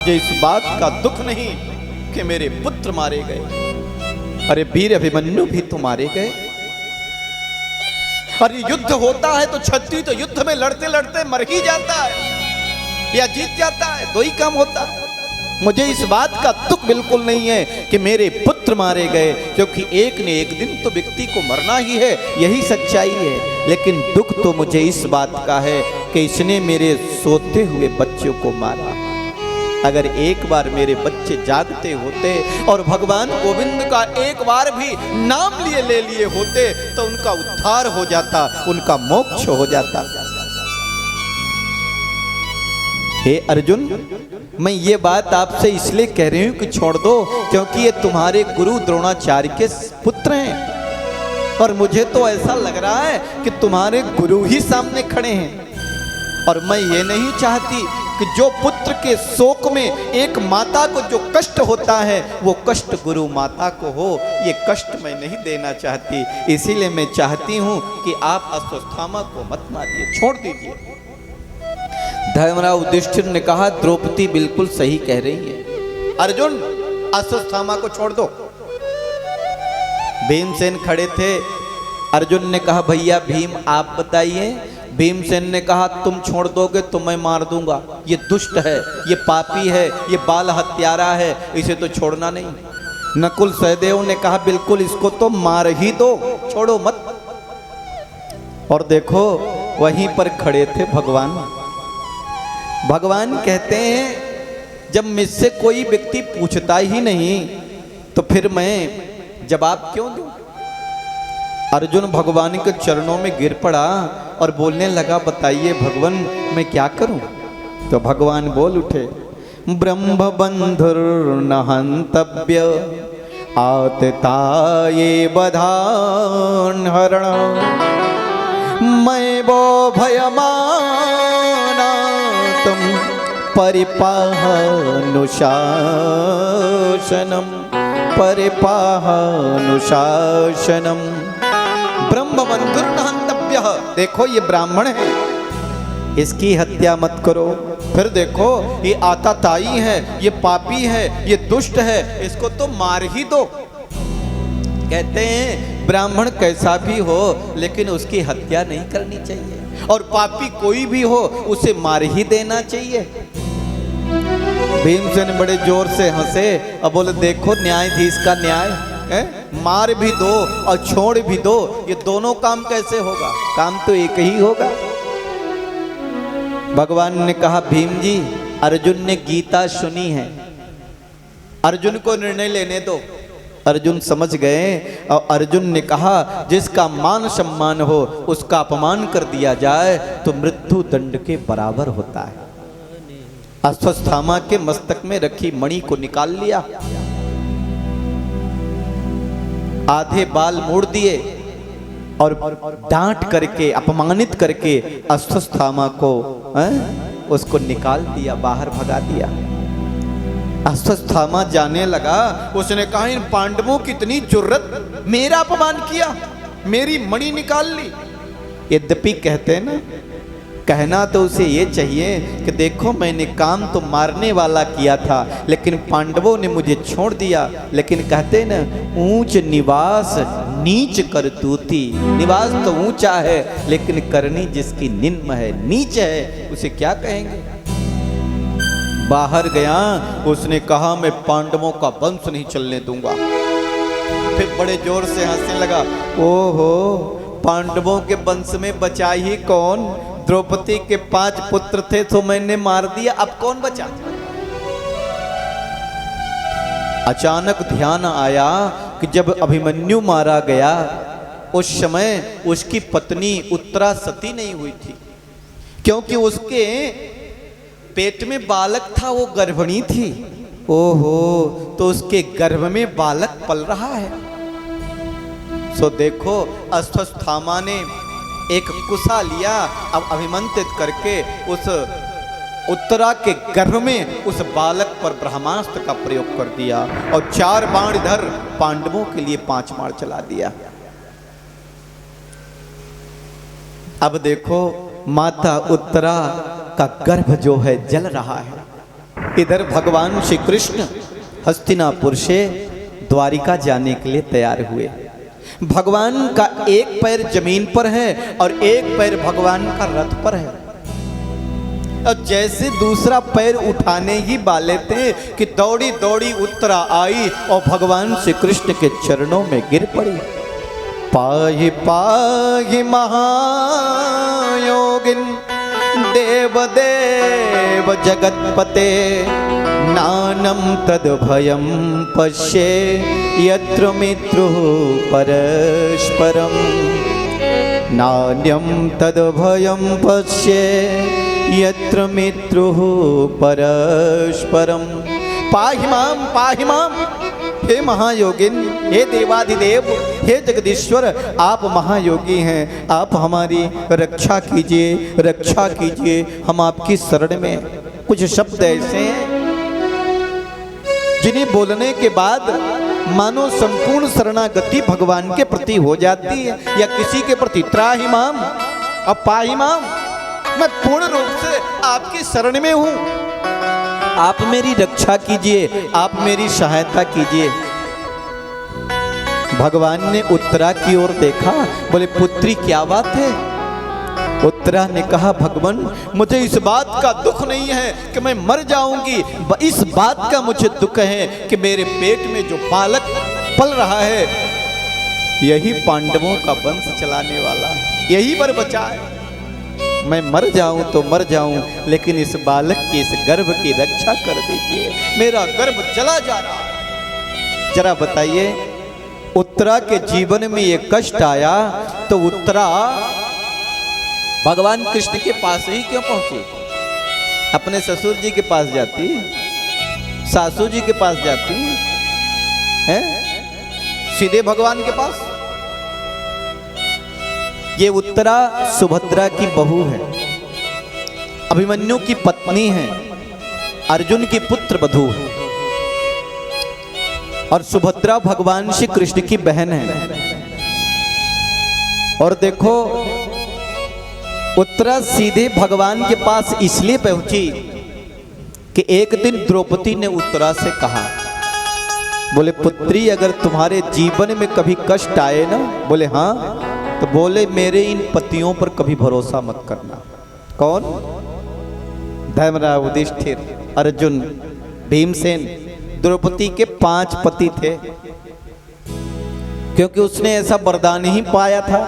मुझे इस बात का दुख नहीं कि मेरे पुत्र मारे गए। अरे वीर अभिमन्यु भी तो मारे गए। अरे युद्ध होता है तो क्षत्रिय तो युद्ध में लड़ते लड़ते मर ही जाता है या जीत जाता है, दो ही काम होता है। मुझे इस बात का दुख बिल्कुल नहीं है कि मेरे पुत्र मारे गए, क्योंकि एक न एक दिन तो व्यक्ति को मरना ही है, यही सच्चाई है। लेकिन दुख तो मुझे इस बात का है कि इसने मेरे सोते हुए बच्चों को मारा। अगर एक बार मेरे बच्चे जागते होते और भगवान गोविंद का एक बार भी नाम लिए ले लिए होते तो उनका उद्धार हो जाता, उनका मोक्ष हो जाता। हे अर्जुन, मैं ये बात आपसे इसलिए कह रही हूं कि छोड़ दो, क्योंकि ये तुम्हारे गुरु द्रोणाचार्य के पुत्र हैं और मुझे तो ऐसा लग रहा है कि तुम्हारे गुरु ही सामने खड़े हैं। और मैं ये नहीं चाहती कि जो पुत्र के शोक में एक माता को जो कष्ट होता है वो कष्ट गुरु माता को हो, ये कष्ट मैं नहीं देना चाहती। इसीलिए मैं चाहती हूँ कि आप अश्वत्थामा को मत मारिए, छोड़ दीजिए। धर्मराज युधिष्ठिर ने कहा द्रौपदी बिल्कुल सही कह रही है, अर्जुन अश्वत्थामा को छोड़ दो। भीमसेन खड़े थे, अर्जुन ने कहा भैया भीम आप बताइए। भीमसेन ने कहा तुम छोड़ दोगे तो मैं मार दूंगा, ये दुष्ट है, ये पापी है, ये बाल हत्यारा है, इसे तो छोड़ना नहीं। नकुल सहदेव ने कहा बिल्कुल इसको तो मार ही दो, छोड़ो मत। और देखो वहीं पर खड़े थे भगवान। भगवान कहते हैं जब मुझसे कोई व्यक्ति पूछता ही नहीं तो फिर मैं जवाब क्यों दूं। अर्जुन भगवान के चरणों में गिर पड़ा और बोलने लगा बताइए भगवान मैं क्या करूं। तो भगवान बोल उठे ब्रह्म बंधुर न हंतव्य आतताये बधान हरण मैं वो भयमाना तुम परिपाहनुशासनम परिपाहनुशासनम ब्रह्मबंधुर न हंतव्य। देखो ये ब्राह्मण है, इसकी हत्या मत करो। फिर देखो ये आताताई है, ये पापी है, ये दुष्ट है, इसको तो मार ही दो। कहते हैं ब्राह्मण कैसा भी हो लेकिन उसकी हत्या नहीं करनी चाहिए, और पापी कोई भी हो उसे मार ही देना चाहिए। भीमसेन बड़े जोर से हंसे और बोले देखो न्यायाधीश का न्याय है, मार भी दो और छोड़ भी दो, ये दोनों काम कैसे होगा, काम तो एक ही होगा। भगवान ने कहा भीम जी अर्जुन ने गीता सुनी है, अर्जुन को निर्णय लेने दो। अर्जुन समझ गए और अर्जुन ने कहा जिसका मान सम्मान हो उसका अपमान कर दिया जाए तो मृत्यु दंड के बराबर होता है। अश्वत्थामा के मस्तक में रखी मणि को निकाल लिया, आधे बाल मोड़ दिए और डांट करके अपमानित करके अश्वत्थामा को उसको निकाल दिया, बाहर भगा दिया। अश्वत्थामा जाने लगा, उसने कहा इन पांडवों की इतनी जुर्रत, मेरा अपमान किया, मेरी मणि निकाल ली। यद्यपि कहते हैं ना, कहना तो उसे ये चाहिए कि देखो मैंने काम तो मारने वाला किया था लेकिन पांडवों ने मुझे छोड़ दिया। लेकिन कहते ना ऊंच निवास नीच करतूती, निवास तो ऊंचा है लेकिन करनी जिसकी निम्न है, नीच है, उसे क्या कहेंगे। बाहर गया, उसने कहा मैं पांडवों का वंश नहीं चलने दूंगा। फिर बड़े जोर से हंसने लगा, ओहो पांडवों के वंश में बचा ही कौन, द्रौपदी के 5 पुत्र थे तो मैंने मार दिया, अब कौन बचा। अचानक ध्यान आया कि जब अभिमन्यु मारा गया उस समय उसकी पत्नी उत्तरा सती नहीं हुई थी, क्योंकि उसके पेट में बालक था, वो गर्भिणी थी। ओहो, तो उसके गर्भ में बालक पल रहा है। सो देखो अश्वत्थामा ने एक कुसा लिया, अब अभिमंत्रित करके उस उत्तरा के गर्भ में उस बालक पर ब्रह्मास्त्र का प्रयोग कर दिया और 4 बाण इधर पांडवों के लिए 5 बाण चला दिया। अब देखो माता उत्तरा का गर्भ जो है जल रहा है। इधर भगवान श्री कृष्ण हस्तिनापुर से द्वारिका जाने के लिए तैयार हुए। भगवान का एक पैर जमीन पर है और एक पैर भगवान का रथ पर है। और जैसे दूसरा पैर उठाने ही वाले थे कि दौड़ी दौड़ी उत्तरा आई और भगवान श्री कृष्ण के चरणों में गिर पड़ी। पाहि पाहि महायोगिन देव देव जगतपते नानं तद भयं पश्ये यत्र मित्रुः परस्परं नान्यं तद भयं पश्ये यत्र मित्रुः परस्परं। पाहि माम, हे महायोगिन, हे देवाधिदेव, हे जगदीश्वर, आप महायोगी हैं, आप हमारी रक्षा कीजिए, रक्षा कीजिए। हम आपकी शरण में। कुछ शब्द ऐसे हैं जिन्हें बोलने के बाद मानो संपूर्ण शरणागति भगवान के प्रति हो जाती है या किसी के प्रति। त्राहि माम और पाहि माम, मैं पूर्ण रूप से आपकी शरण में हूं, आप मेरी रक्षा कीजिए, आप मेरी सहायता कीजिए। भगवान ने उत्तरा की ओर देखा, बोले पुत्री क्या बात है? उत्तरा ने कहा भगवान, मुझे इस बात का दुख नहीं है कि मैं मर जाऊंगी, इस बात का मुझे दुख है कि मेरे पेट में जो बालक पल रहा है यही पांडवों का वंश चलाने वाला है, यही पर बचा है। मैं मर जाऊं तो मर जाऊं, लेकिन इस बालक की, इस गर्भ की रक्षा कर दीजिए, मेरा गर्भ चला जा रहा है। जरा बताइए, उत्तरा के जीवन में ये कष्ट आया तो उत्तरा भगवान कृष्ण के पास ही क्यों पहुंची? अपने ससुर जी के पास जाती, सासू जी के पास जाती है, सीधे भगवान के पास। ये उत्तरा सुभद्रा की बहू है, अभिमन्यु की पत्नी है, अर्जुन की पुत्र वधू है और सुभद्रा भगवान श्री कृष्ण की बहन है। और देखो, उत्तरा सीधे भगवान के पास इसलिए पहुंची कि एक दिन द्रौपदी ने उत्तरा से कहा, बोले पुत्री, अगर तुम्हारे जीवन में कभी कष्ट आए ना, बोले हाँ, तो बोले मेरे इन पतियों पर कभी भरोसा मत करना। कौन? धर्मराज, युधिष्ठिर, अर्जुन, भीमसेन। द्रौपदी के 5 पति थे, क्योंकि उसने ऐसा वरदान ही पाया था।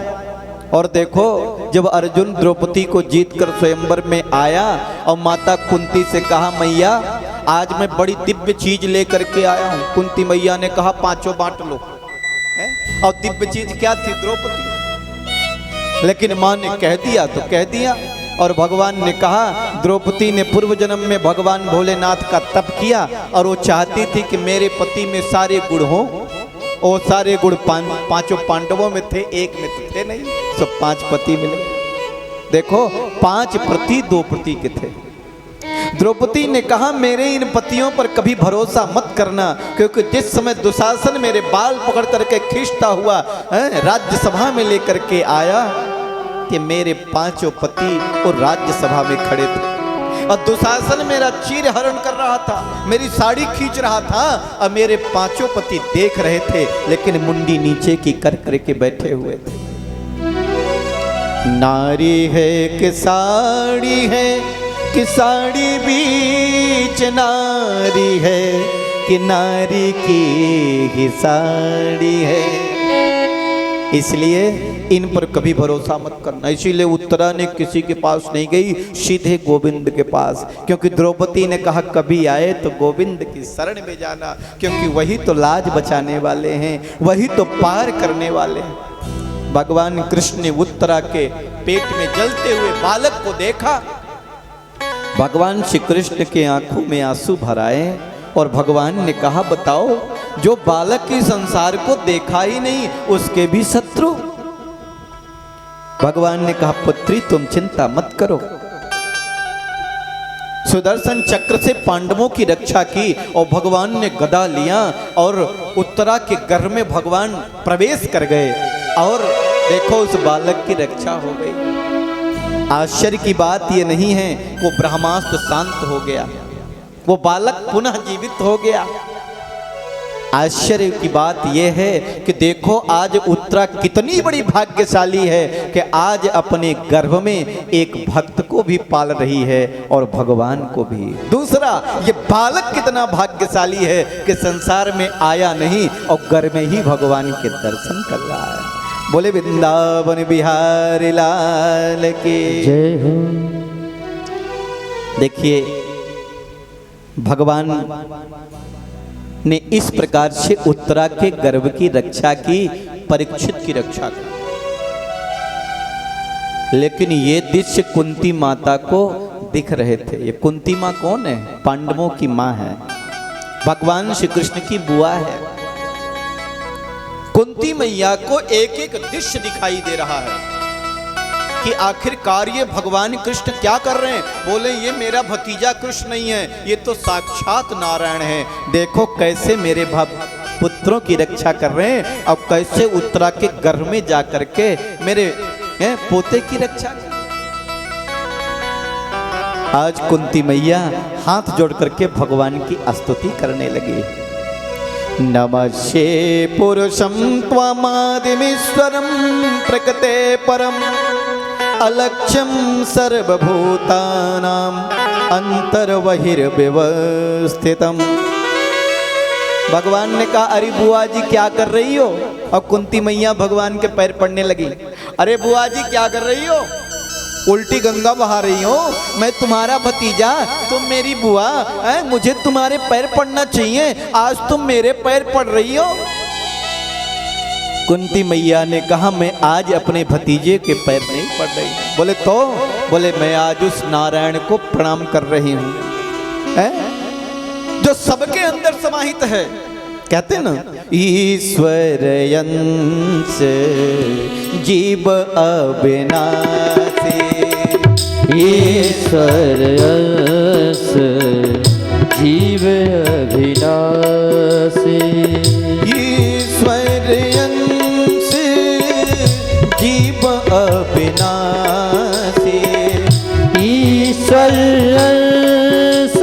और देखो, जब अर्जुन द्रौपदी को जीतकर स्वयंवर में आया और माता कुंती से कहा, मैया आज मैं बड़ी दिव्य चीज लेकर के आया हूं। कुंती मैया ने कहा, 5 बांट लो। और दिव्य चीज क्या थी? द्रौपदी। लेकिन मां ने कह दिया तो कह दिया। और भगवान ने कहा, द्रौपदी ने पूर्व जन्म में भगवान भोलेनाथ का तप किया और वो चाहती थी कि मेरे पति में सारे गुण हो, और सारे गुण 5 पांडवों में थे, एक में तो थे नहीं, सब 5 पति मिले। देखो, 5 प्रति 2 प्रति के थे। द्रौपदी ने कहा, मेरे इन पतियों पर कभी भरोसा मत करना, क्योंकि जिस समय दुशासन मेरे बाल पकड़ करके खींचता हुआ राज्यसभा में लेकर के आया कि मेरे 5 पति और राज्यसभा में खड़े थे और दुशासन मेरा चीर हरण कर रहा था, मेरी साड़ी खींच रहा था और मेरे 5 पति देख रहे थे, लेकिन मुंडी नीचे की कर करके बैठे हुए थे। नारी है कि साड़ी है, कि साड़ी बीच नारी है, कि नारी की ही साड़ी है। इसलिए इन पर कभी भरोसा मत करना। इसीलिए उत्तरा ने किसी के पास नहीं गई, सीधे गोविंद के पास, क्योंकि द्रौपदी ने कहा कभी आए तो गोविंद की शरण में जाना, क्योंकि वही तो लाज बचाने वाले हैं, वही तो पार करने वाले हैं। भगवान कृष्ण ने उत्तरा के पेट में जलते हुए बालक को देखा। भगवान श्री कृष्ण के आंखों में आंसू भर आए और भगवान ने कहा, बताओ, जो बालक की संसार को देखा ही नहीं उसके भी शत्रु। भगवान ने कहा, पुत्री तुम चिंता मत करो। सुदर्शन चक्र से पांडवों की रक्षा की और भगवान ने गदा लिया और उत्तरा के गर्भ में भगवान प्रवेश कर गए और देखो उस बालक की रक्षा हो गई। आश्चर्य की बात यह नहीं है, वो ब्रह्मास्त्र शांत हो गया। वो बालक पुनः जीवित हो गया। आश्चर्य की बात यह है कि देखो आज उत्तरा कितनी बड़ी भाग्यशाली है कि आज अपने गर्भ में एक भक्त को भी पाल रही है और भगवान को भी। दूसरा, ये बालक कितना भाग्यशाली है कि संसार में आया नहीं और घर में ही भगवान के दर्शन कर रहा है। बोले वृंदावन बिहारी लाल की जय हो। देखिए भगवान ने इस प्रकार से उत्तरा के गर्भ की रक्षा की, परीक्षित की रक्षा की। लेकिन ये दृश्य कुंती माता को दिख रहे थे। ये कुंती माँ कौन है? पांडवों की माँ है, भगवान श्री कृष्ण की बुआ है। कुंती मैया को एक एक दृश्य दिखाई दे रहा है कि आखिरकार ये भगवान कृष्ण क्या कर रहे हैं। बोले ये मेरा भतीजा कृष्ण नहीं है, ये तो साक्षात नारायण है। देखो कैसे मेरे पुत्रों की रक्षा कर रहे हैं और कैसे उत्तरा के गर्भ में जाकर के मेरे पोते की रक्षा कर। आज कुंती मैया हाथ जोड़ करके भगवान की स्तुति करने लगी। नमस्ते पुरुषं त्वमादिमीश्वरं प्रकृते परम अलक्ष्यं सर्वभूतानां अंतर्बहिर्व्यवस्थितम्। भगवान ने कहा अरे बुआ जी क्या कर रही हो? और कुंती मैया भगवान के पैर पड़ने लगी। अरे बुआ जी क्या कर रही हो? उल्टी गंगा बहा रही हो? मैं तुम्हारा भतीजा, तुम मेरी बुआ है, मुझे तुम्हारे पैर पड़ना चाहिए, आज तुम मेरे पैर पड़ रही हो। कुंती मैया ने कहा मैं आज अपने भतीजे के पैर नहीं पड़ रही। बोले तो? बोले मैं आज उस नारायण को प्रणाम कर रही हूँ जो सबके अंदर समाहित है। कहते ना ईश्वर अंश जीव अविनाशी, ईश्वर अंश जीव अविनाशी, ईश्वर अंश जीव अविनाशी, ईश्वर अंश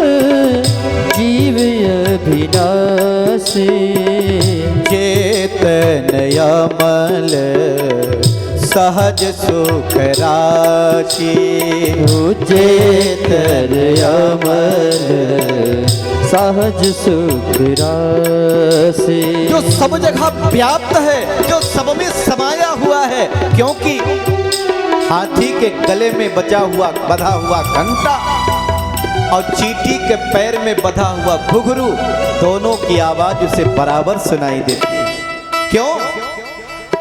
जीव अविनाशी, चेतन अमल सहज सुख राशि, चेतन अमल सहज सुख राशि, जो सब जगह व्याप्त है, जो सब में समाया हुआ है। क्योंकि हाथी के गले में बजा हुआ बधा हुआ घंटा और चींटी के पैर में बधा हुआ घुघरू, दोनों की आवाज उसे बराबर सुनाई देती है। क्यों?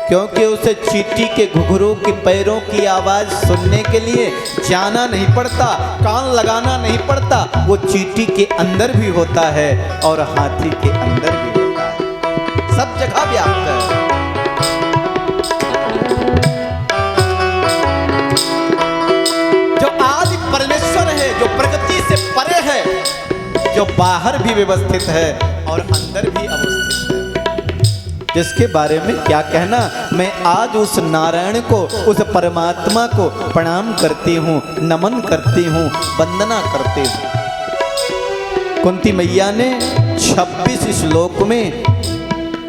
क्योंकि उसे चींटी के घुघरू के पैरों की आवाज सुनने के लिए जाना नहीं पड़ता, कान लगाना नहीं पड़ता। वो चींटी के अंदर भी होता है और हाथी के अंदर भी होता है, सब जगह व्याप्त है। जो आदि परमेश्वर है, जो प्रकृति से परे है, जो बाहर भी व्यवस्थित है और अंदर भी अवस्थित है, जिसके बारे में क्या कहना। मैं आज उस नारायण को, उस परमात्मा को प्रणाम करती हूँ, नमन करती हूँ, वंदना करती हूँ। कुंती मैया ने 26 श्लोक में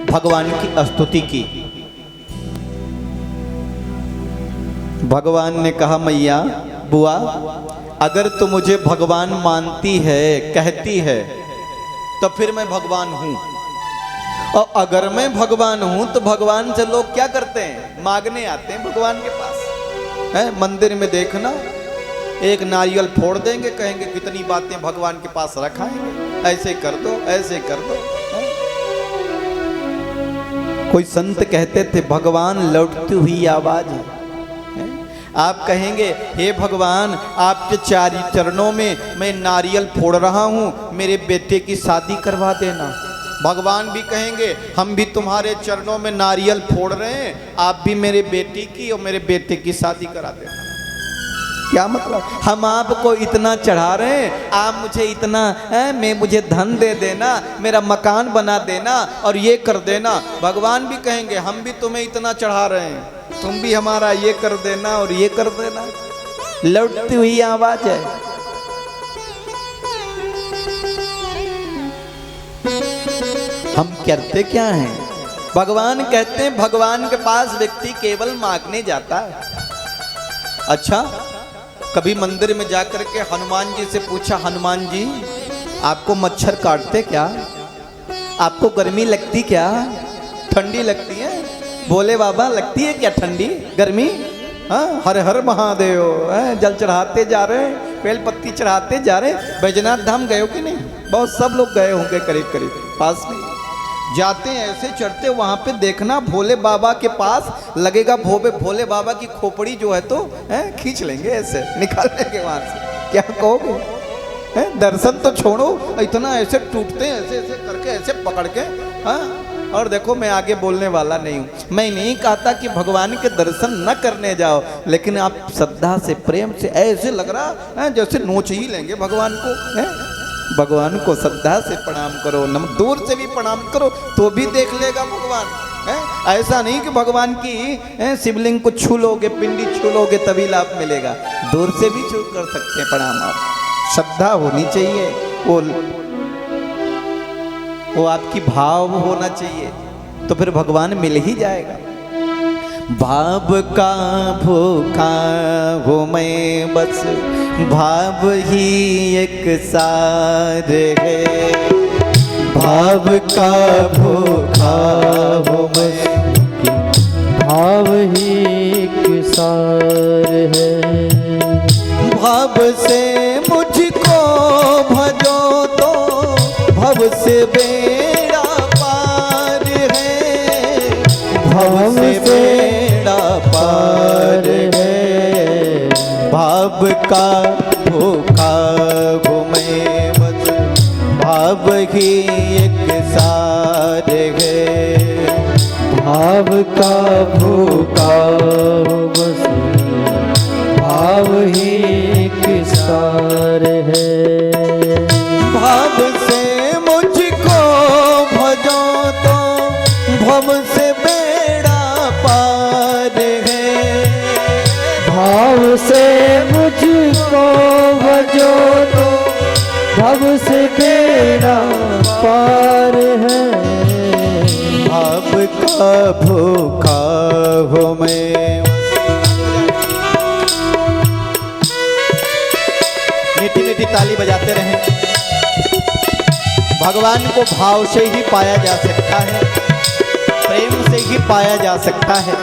भगवान की स्तुति की। भगवान ने कहा मैया बुआ अगर तू मुझे भगवान मानती है, कहती है, तो फिर मैं भगवान हूँ। और अगर मैं भगवान हूं तो भगवान से लोग क्या करते हैं? मांगने आते हैं भगवान के पास। है मंदिर में देखना, एक नारियल फोड़ देंगे, कहेंगे कितनी बातें भगवान के पास रखाएंगे, ऐसे कर दो, ऐसे कर दो। कोई संत कहते थे भगवान लौटती हुई आवाज है। आप कहेंगे हे भगवान आपके चरणों में मैं नारियल फोड़ रहा हूं, मेरे बेटे की शादी करवा देना। भगवान भी कहेंगे हम भी तुम्हारे चरणों में नारियल फोड़ रहे हैं, आप भी मेरे बेटी की और मेरे बेटे की शादी करा देना। क्या मतलब? हम आपको इतना चढ़ा रहे हैं, आप मुझे इतना मुझे धन दे देना, मेरा मकान बना देना और ये कर देना। भगवान भी कहेंगे हम भी तुम्हें इतना चढ़ा रहे हैं, तुम भी हमारा ये कर देना और ये कर देना। लौटती हुई आवाज है। हम करते क्या हैं? भगवान कहते हैं भगवान के पास व्यक्ति केवल मांगने जाता है। अच्छा, कभी मंदिर में जाकर के हनुमान जी से पूछा, हनुमान जी आपको मच्छर काटते क्या? आपको गर्मी लगती क्या? ठंडी लगती है? बोले बाबा लगती है क्या ठंडी गर्मी? हाँ, हर हर महादेव। जल चढ़ाते जा रहे हैं, बेल पत्ती चढ़ाते जा रहे हैं। बैजनाथ धाम गए हो कि नहीं? बहुत सब लोग गए होंगे करीब करीब, पास में जाते हैं ऐसे चढ़ते, वहां पे देखना भोले बाबा के पास लगेगा भोले बाबा की खोपड़ी जो है तो खींच लेंगे, ऐसे निकाल लेंगे वहां से। क्या कहोगे? दर्शन तो छोड़ो, इतना ऐसे टूटते हैं, ऐसे ऐसे करके ऐसे पकड़ के। हाँ, और देखो मैं आगे बोलने वाला नहीं हूँ, मैं नहीं कहता कि भगवान के दर्शन न करने जाओ, लेकिन आप श्रद्धा से प्रेम से ऐसे लग रहा है जैसे नोच ही लेंगे भगवान को। भगवान को श्रद्धा से प्रणाम करो, दूर से भी प्रणाम करो तो भी देख लेगा भगवान। ऐसा नहीं कि भगवान की शिवलिंग को छू लोगे, पिंडी छू लोगे तभी लाभ मिलेगा, दूर से भी छू कर सकते हैं प्रणाम आप। श्रद्धा होनी चाहिए, वो आपकी भाव होना चाहिए, तो फिर भगवान मिल ही जाएगा। भाव का भूखा हो मैं बस, भाव ही एक सार है। भाव का भूखा हो मैं, भाव ही एक सार है। भाव से मुझको भजो तो भव से बेड़ा पार है। भव से बेड़ा पार है। भाव का भूखा हो मैं बस, भाव ही एक सार है। भाव का भूखा हो बस, भाव ही एक सार है। भाव से मुझको भजो तो भव से बेड़ा पार है। भाव से मुझको भजो तो भव से बेड़ा पार है। भाव का भूखा हो मैं। मीठी मीठी ताली बजाते रहें। भगवान को भाव से ही पाया जा सकता है, प्रेम से ही पाया जा सकता है।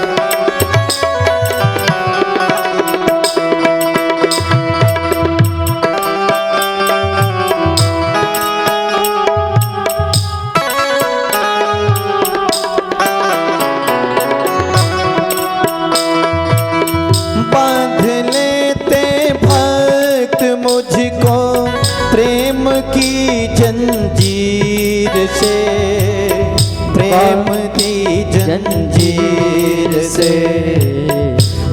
बांध लेते भक्त मुझको प्रेम की जंजीर से, प्रेम की जंजीर से।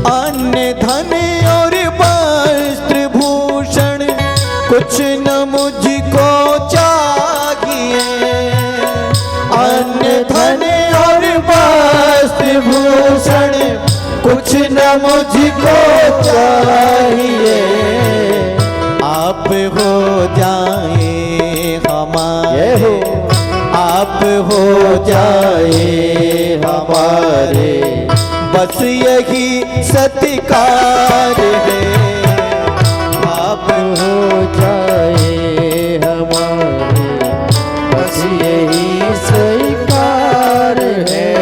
अन्य धन और वस्त्र भूषण कुछ न मुझको चाहिए। अन्य धन और वस्त्र भूषण कुछ न मुझको चाहिए। आप हो जाए हमारे, आप हो जाए हमारे, बस यही सत्कार है। आप हो जाए हमारे, बस यही स्वीकार है।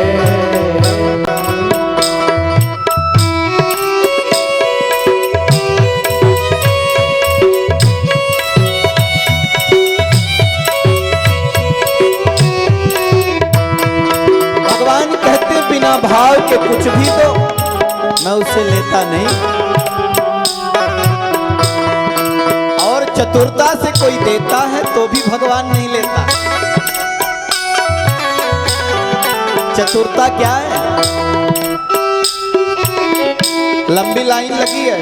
बिना भाव के कुछ भी दो मैं उसे लेता नहीं। और चतुरता से कोई देता है तो भी भगवान नहीं लेता। चतुरता क्या है? लंबी लाइन लगी है,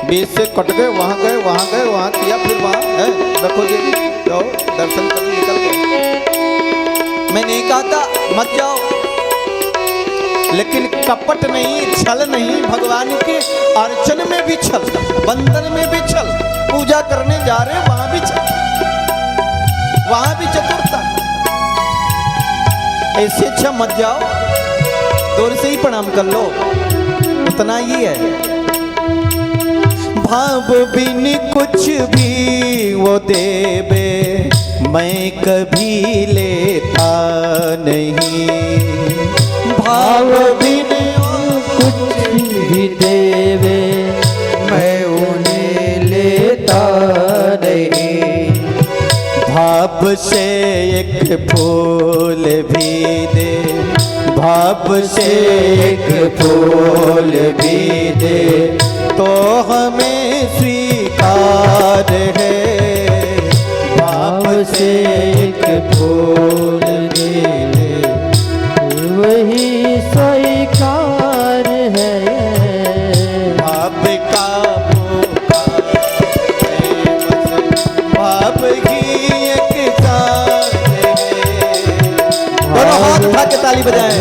बीच से कट गए, वहां किया, फिर वहां है। देखो जी, जाओ दर्शन कर निकल गए। मैं नहीं कहता मत जाओ, लेकिन कपट नहीं, छल नहीं। भगवान के अर्चन में भी छल, बंधन में भी छल। पूजा करने जा रहे वहां भी छल, वहां भी चतुरता। ऐसे अच्छा मत जाओ, दूर से ही प्रणाम कर लो, उतना ही है। भाव बिन कुछ भी वो देवे मैं कभी लेता नहीं, भाव बिन कुछ भी देवे मैं उन्हें लेता नहीं। भाव से एक फूल भी दे, भाव से एक फूल भी दे तो हमें स्वीकार है। भाव से एक फूल दे वही स्वीकार है। भाव का पुकार है, भाव ही एक साथ है। दोनों हाथ उठा के ताली बजाएं।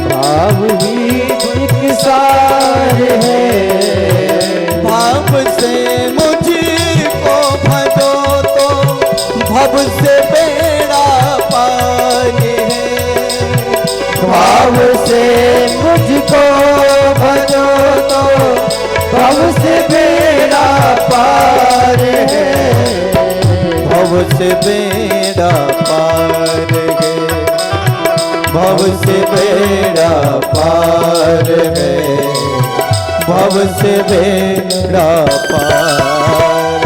भाव ही एक सार है। भाव से मुझको भजो तो भव से बेड़ा पार है। भाव से मुझको भजो तो भव से बेड़ा पार है। भव से बेड़ा पार है, भव से बेड़ा पार है, भव से बेड़ा पार।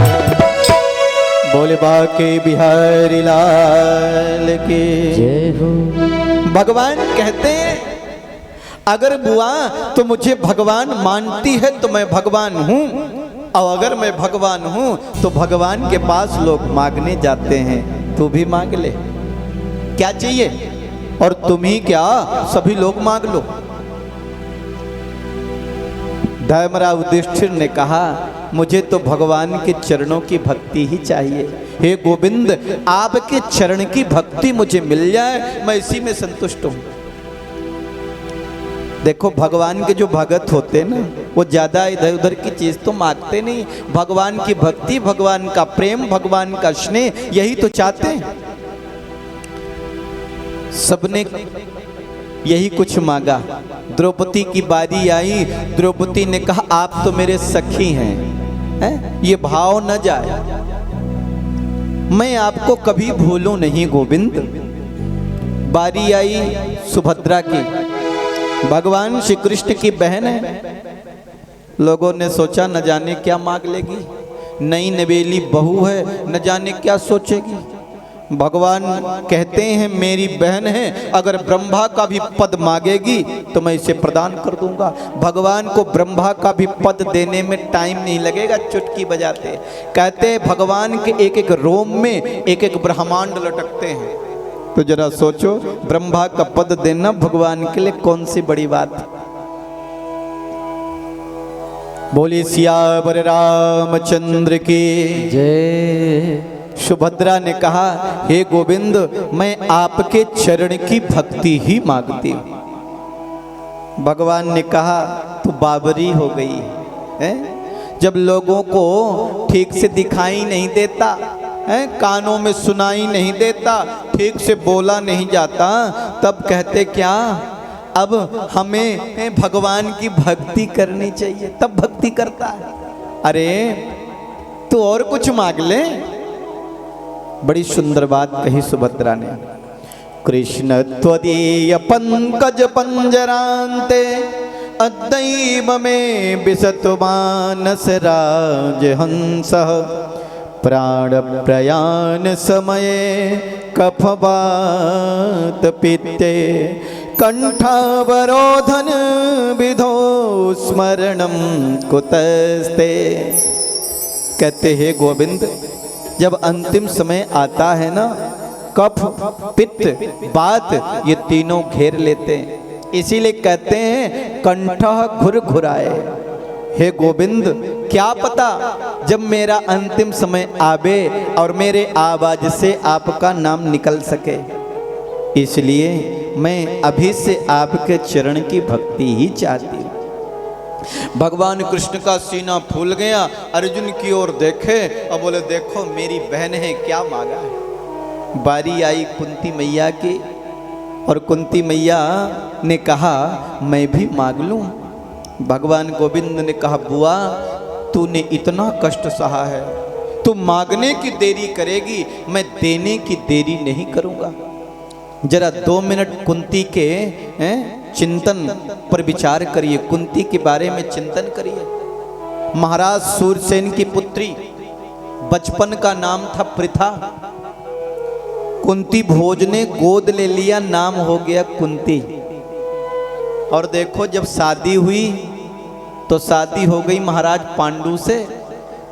बोले बाके बिहारी लाल की जय हो। भगवान कहते हैं अगर बुआ तो मुझे भगवान मानती है तो मैं भगवान हूं, और अगर मैं भगवान हूं तो भगवान के पास लोग मांगने जाते हैं, तू भी मांग ले, क्या चाहिए? और तुम ही क्या, सभी लोग मांग लो। धर्मराज युधिष्ठिर ने कहा मुझे तो भगवान के चरणों की भक्ति ही चाहिए। हे गोविंद, आपके चरण की भक्ति मुझे मिल जाए, मैं इसी में संतुष्ट हूं। देखो भगवान के जो भगत होते हैं ना, वो ज्यादा इधर उधर की चीज तो मांगते नहीं। भगवान की भक्ति, भगवान का प्रेम, भगवान का स्नेह, यही तो चाहते हैं। सबने यही कुछ मांगा। द्रौपदी की बारी आई, द्रौपदी ने कहा आप तो मेरे सखी हैं, ये भाव न जाए, मैं आपको कभी भूलूं नहीं गोविंद। बारी आई सुभद्रा की, भगवान श्री कृष्ण की बहन है। लोगों ने सोचा न जाने क्या मांग लेगी, नई नवेली बहू है, न जाने क्या सोचेगी। भगवान कहते हैं मेरी बहन है, अगर ब्रह्मा का भी पद मांगेगी तो मैं इसे प्रदान कर दूंगा। भगवान को ब्रह्मा का भी पद देने में टाइम नहीं लगेगा, चुटकी बजाते। कहते हैं भगवान के एक एक रोम में एक एक ब्रह्मांड लटकते हैं। तो जरा सोचो, ब्रह्मा का पद देना भगवान के लिए कौन सी बड़ी बात। बोलिए सियावर रामचंद्र की जय। सुभद्रा ने कहा हे गोविंद, मैं आपके चरण की भक्ति ही मांगती हूं। भगवान ने कहा तू बाबरी हो गई है। जब लोगों को ठीक से दिखाई नहीं देता है, कानों में सुनाई नहीं देता, ठीक से बोला नहीं जाता, तब कहते क्या अब हमें भगवान की भक्ति करनी चाहिए, तब भक्ति करता है। अरे तू और कुछ मांग ले। बड़ी सुंदर बात कही सुभद्रा ने। कृष्ण त्वदीय पंकज पंजरांते अद्दैव में विसतु मानस राजहंस प्राण प्रयाण समये कफवात पित्ते कंठावरोधन विधो स्मरणम कुतस्ते। कहते हैं गोविंद, जब अंतिम समय आता है ना, कफ पित्त बात ये तीनों घेर लेते हैं, इसीलिए कहते हैं कंठ घुर घुराए। हे गोविंद, क्या पता जब मेरा अंतिम समय आवे और मेरे आवाज से आपका नाम निकल सके, इसलिए मैं अभी से आपके चरण की भक्ति ही चाहती हूँ। भगवान कृष्ण का सीना फूल गया, अर्जुन की ओर देखे और बोले देखो मेरी बहन है, क्या मांगा है। बारी आई कुंती मैया की और कुंती मैया ने कहा मैं भी मांग लूं। भगवान गोविंद ने कहा बुआ तूने इतना कष्ट सहा है, तू मांगने की देरी करेगी, मैं देने की देरी नहीं करूंगा। जरा 2 मिनट कुंती के चिंतन पर विचार करिए, कुंती के बारे में चिंतन करिए। महाराज सूरसेन की पुत्री, बचपन का नाम था पृथा। कुंती भोज ने गोद ले लिया, नाम हो गया कुंती। और देखो जब शादी हुई तो शादी हो गई महाराज पांडु से।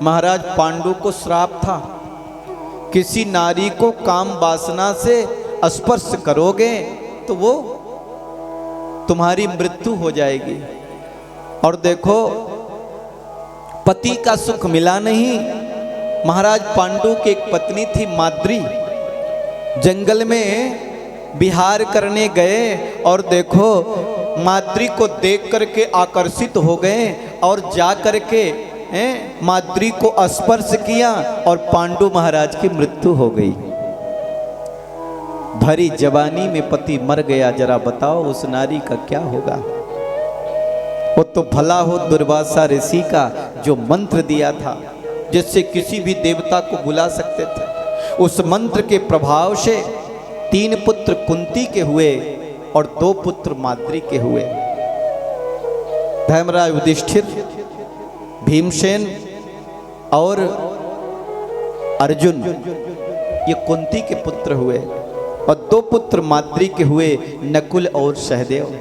महाराज पांडु को श्राप था, किसी नारी को काम वासना से स्पर्श करोगे तो वो तुम्हारी मृत्यु हो जाएगी। और देखो पति का सुख मिला नहीं। महाराज पांडु की एक पत्नी थी माद्री, जंगल में विहार करने गए और देखो माद्री को देख करके आकर्षित हो गए और जा करके माद्री को स्पर्श किया और पांडु महाराज की मृत्यु हो गई। भरी जवानी में पति मर गया, जरा बताओ उस नारी का क्या होगा। वो तो भला हो दुर्वासा ऋषि का जो मंत्र दिया था जिससे किसी भी देवता को बुला सकते थे, उस मंत्र के प्रभाव से 3 पुत्र कुंती के हुए और 2 पुत्र माद्री के हुए। धर्मराज युधिष्ठिर, भीमसेन और अर्जुन ये कुंती के पुत्र हुए और 2 पुत्र माद्री के हुए, नकुल और सहदेव।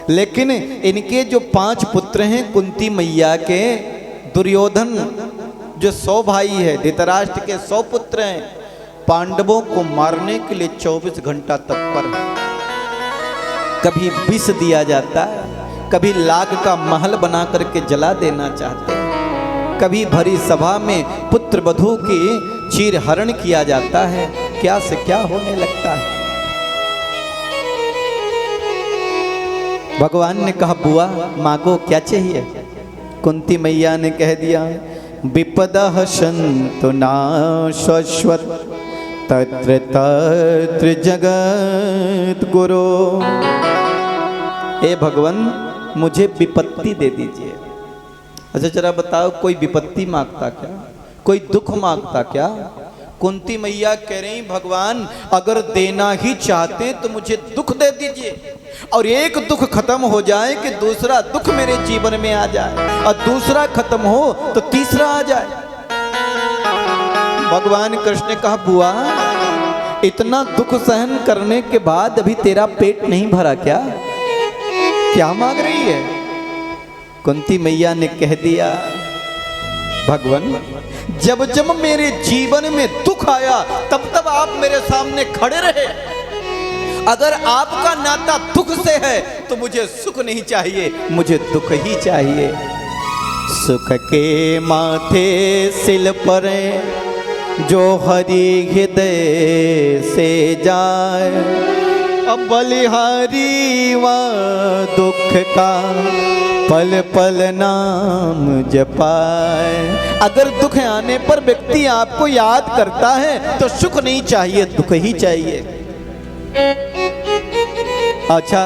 लेकिन इनके जो 5 पुत्र हैं कुंती मैया के, दुर्योधन जो 100 भाई है, धृतराष्ट्र के 100 पुत्र हैं, पांडवों को मारने के लिए 24 घंटा तत्पर है। कभी विष दिया जाता है, कभी लाग का महल बना करके जला देना चाहते हैं, कभी भरी सभा में पुत्र वधू की चीर हरण किया जाता है। क्या से क्या होने लगता है। भगवान ने कहा बुआ मांगो क्या चाहिए। कुंती मैया ने कह दिया विपदः सन्तु न शाश्वत तत्र तत्र जगत गुरु। हे भगवान मुझे विपत्ति दे दीजिए। अच्छा जरा बताओ कोई विपत्ति मांगता क्या, कोई दुख मांगता क्या। कुंती मैया कह रही भगवान अगर देना ही चाहते तो मुझे दुख दे दीजिए, और एक दुख खत्म हो जाए कि दूसरा दुख मेरे जीवन में आ जाए, और दूसरा खत्म हो तो तीसरा आ जाए। भगवान कृष्ण ने कहा बुआ इतना दुख सहन करने के बाद अभी तेरा पेट नहीं भरा क्या, क्या मांग रही है। कुंती मैया ने कह दिया भगवान जब जब मेरे जीवन में दुख आया तब तब आप मेरे सामने खड़े रहे। अगर आपका नाता दुख से है तो मुझे सुख नहीं चाहिए, मुझे दुख ही चाहिए। सुख के माथे सिल परे जो हरि हृदय से जाए, अब बलिहारी व दुख का पल पल नाम जपाए। अगर दुख आने पर व्यक्ति आपको याद करता है तो सुख नहीं चाहिए, दुख ही चाहिए। अच्छा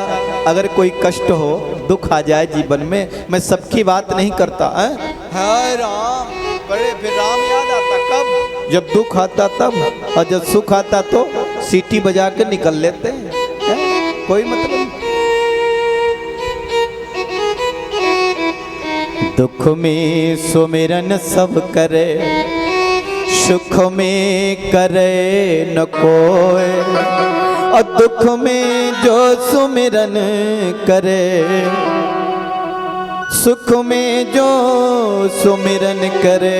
अगर कोई कष्ट हो, दुख आ जाए जीवन में, मैं सबकी बात नहीं करता है। हाय राम, बड़े फिर राम याद आता कब, जब दुख आता तब, और जब सुख आता तो सीटी बजा के निकल लेते हैं, कोई मतलब नहीं। दुख में सुमिरन सब करे, सुख में करे न कोई, और दुख में जो सुमिरन करे, सुख में जो सुमिरन करे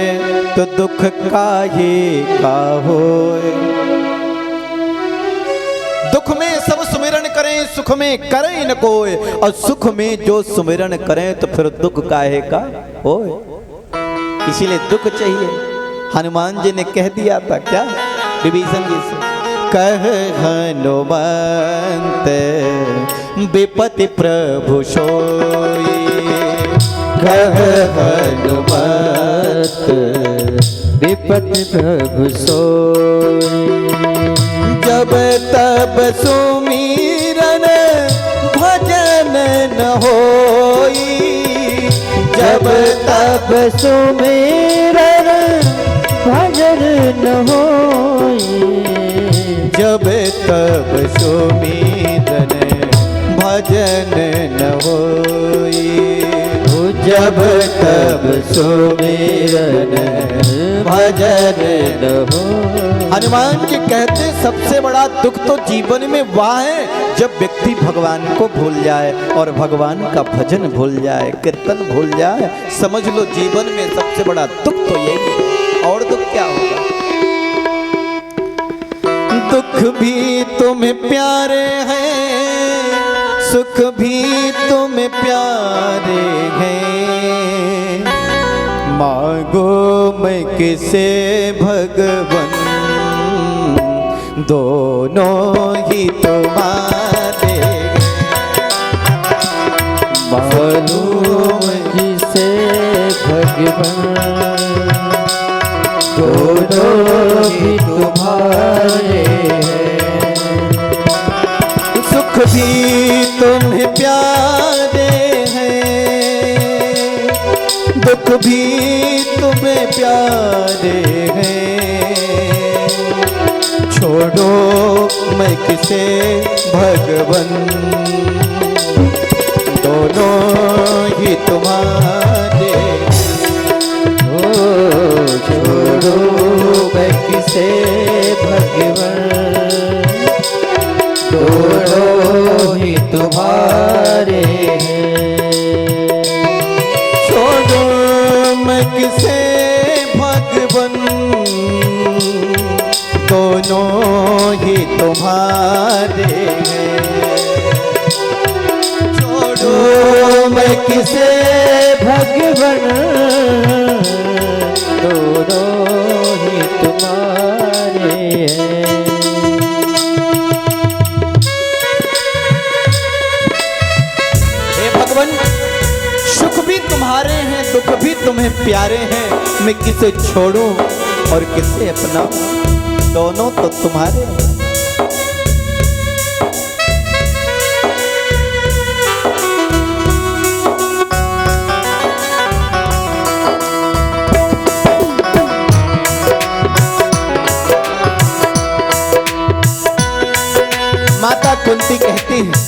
तो दुख काहे का होए। दुख में सब सुमिरन करें, सुख में करें न कोई, और सुख में जो सुमिरन करें तो फिर दुख काहे का होए। इसीलिए दुख चाहिए। हनुमान जी ने कह दिया था क्या विभीषण जी से, कह हनुमंत विपति प्रभु सोई, कह हनुमंत विपत प्रभु सोई। जब तब सुमिरन भजन न होई, जब तब सुमिरन भजन न होई। जब तब सुमिरन भजन न होई। जब तब सुमिरन भजन न होई। हनुमान जी कहते सबसे बड़ा दुख तो जीवन में वह है जब व्यक्ति भगवान को भूल जाए और भगवान का भजन भूल जाए, कीर्तन भूल जाए। समझ लो जीवन में सबसे बड़ा दुख तो यही है, और दुख क्या होगा। दुख भी तुम्हें प्यारे हैं, सुख भी तुम्हें प्यारे हैं। मांगो मैं किसे भगवन, दोनों ही तुम्हारे। मालूम जिसे भगवान, दोनों ही तुम्हारे हैं। सुख भी तुम्हें प्यारे हैं, दुख भी तुम्हें प्यारे हैं। छोड़ो मैं किसे भगवन, दोनों ही तुम्हारे। ओ छोड़ो मैं किसे भगवन, दोनों ही तुम्हारे हैं। छोड़ो मैं किसे भगवन, दोनों ही तुम्हारे हैं। छोड़ो मैं किसे भगवन, दोनों ही तुम्हारे हैं। हे भगवन, सुख भी तुम्हारे हैं, दुख भी तुम्हें प्यारे हैं। मैं किसे छोड़ूं और किसे अपनाऊं, दोनों तो तुम्हारे हैं। माता कुंती कहती है,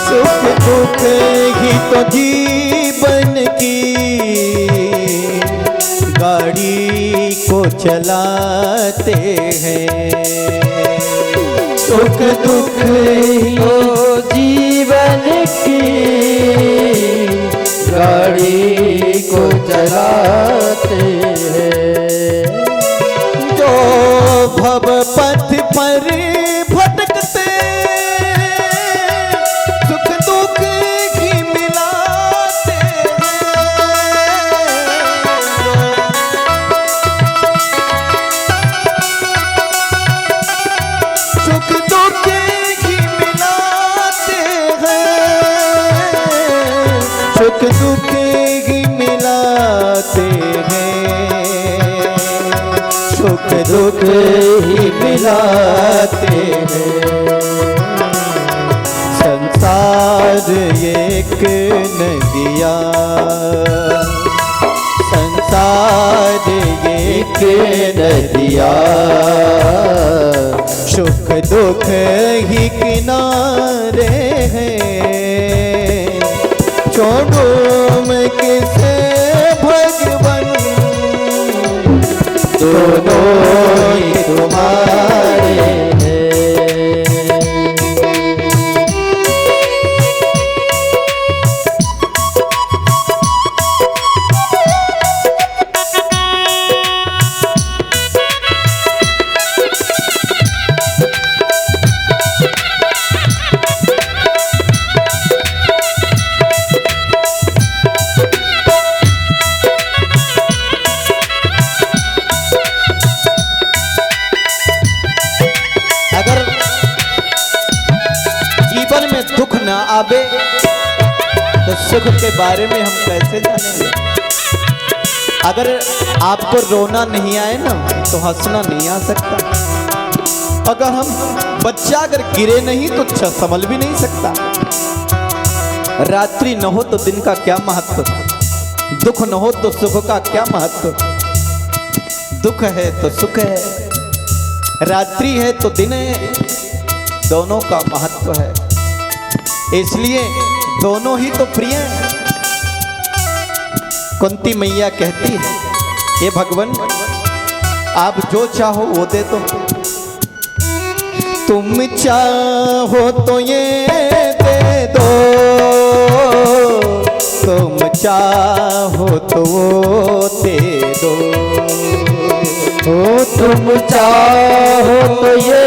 सुख दुख ही तो जीवन की गाड़ी को चलाते हैं। सुख दुख ही तो जीवन की गाड़ी को चलाते हैं। जो भव पथ पर भटकते, सुख दुख ही मिलाते हैं। सुख दुख ही मिलाते हैं, सुख दुख ही मिलाते हैं। सुख दुख ही मिलाते हैं। संसार एक नदिया, संसार एक नदिया। सुख दुख ही किनारे हैं। छोड़ो मैं किसे भगवन, दोनों ही तुम्हारे हैं। तो सुख के बारे में हम कैसे जानेंगे? अगर आपको रोना नहीं आए ना तो हंसना नहीं आ सकता। अगर हम बच्चा अगर गिरे नहीं तो संभल भी नहीं सकता। रात्रि न हो तो दिन का क्या महत्व, दुख न हो तो सुख का क्या महत्व। दुख है तो सुख है, रात्रि है तो दिन है, दोनों का महत्व है। इसलिए दोनों ही तो प्रिय हैं। कुंती मैया कहती है, हे भगवान आप जो चाहो वो दे दो। तुम चाहो तो ये दे दो, तुम चाहो तो वो दे दो। ओ तुम चाहो तो ये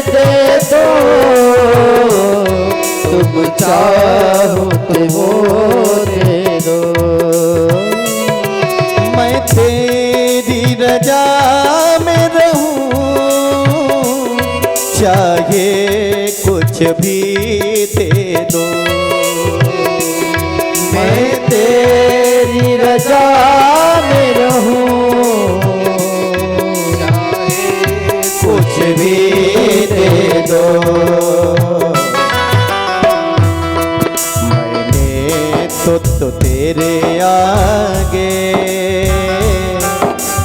दे दो, तुम चाहो तो वो दे दो। मैं तेरी रजा में रहूं, चाहे कुछ भी दे दो। मैं तेरी रजा में रहूं, कुछ भी दे दो। मैंने तो तेरे आगे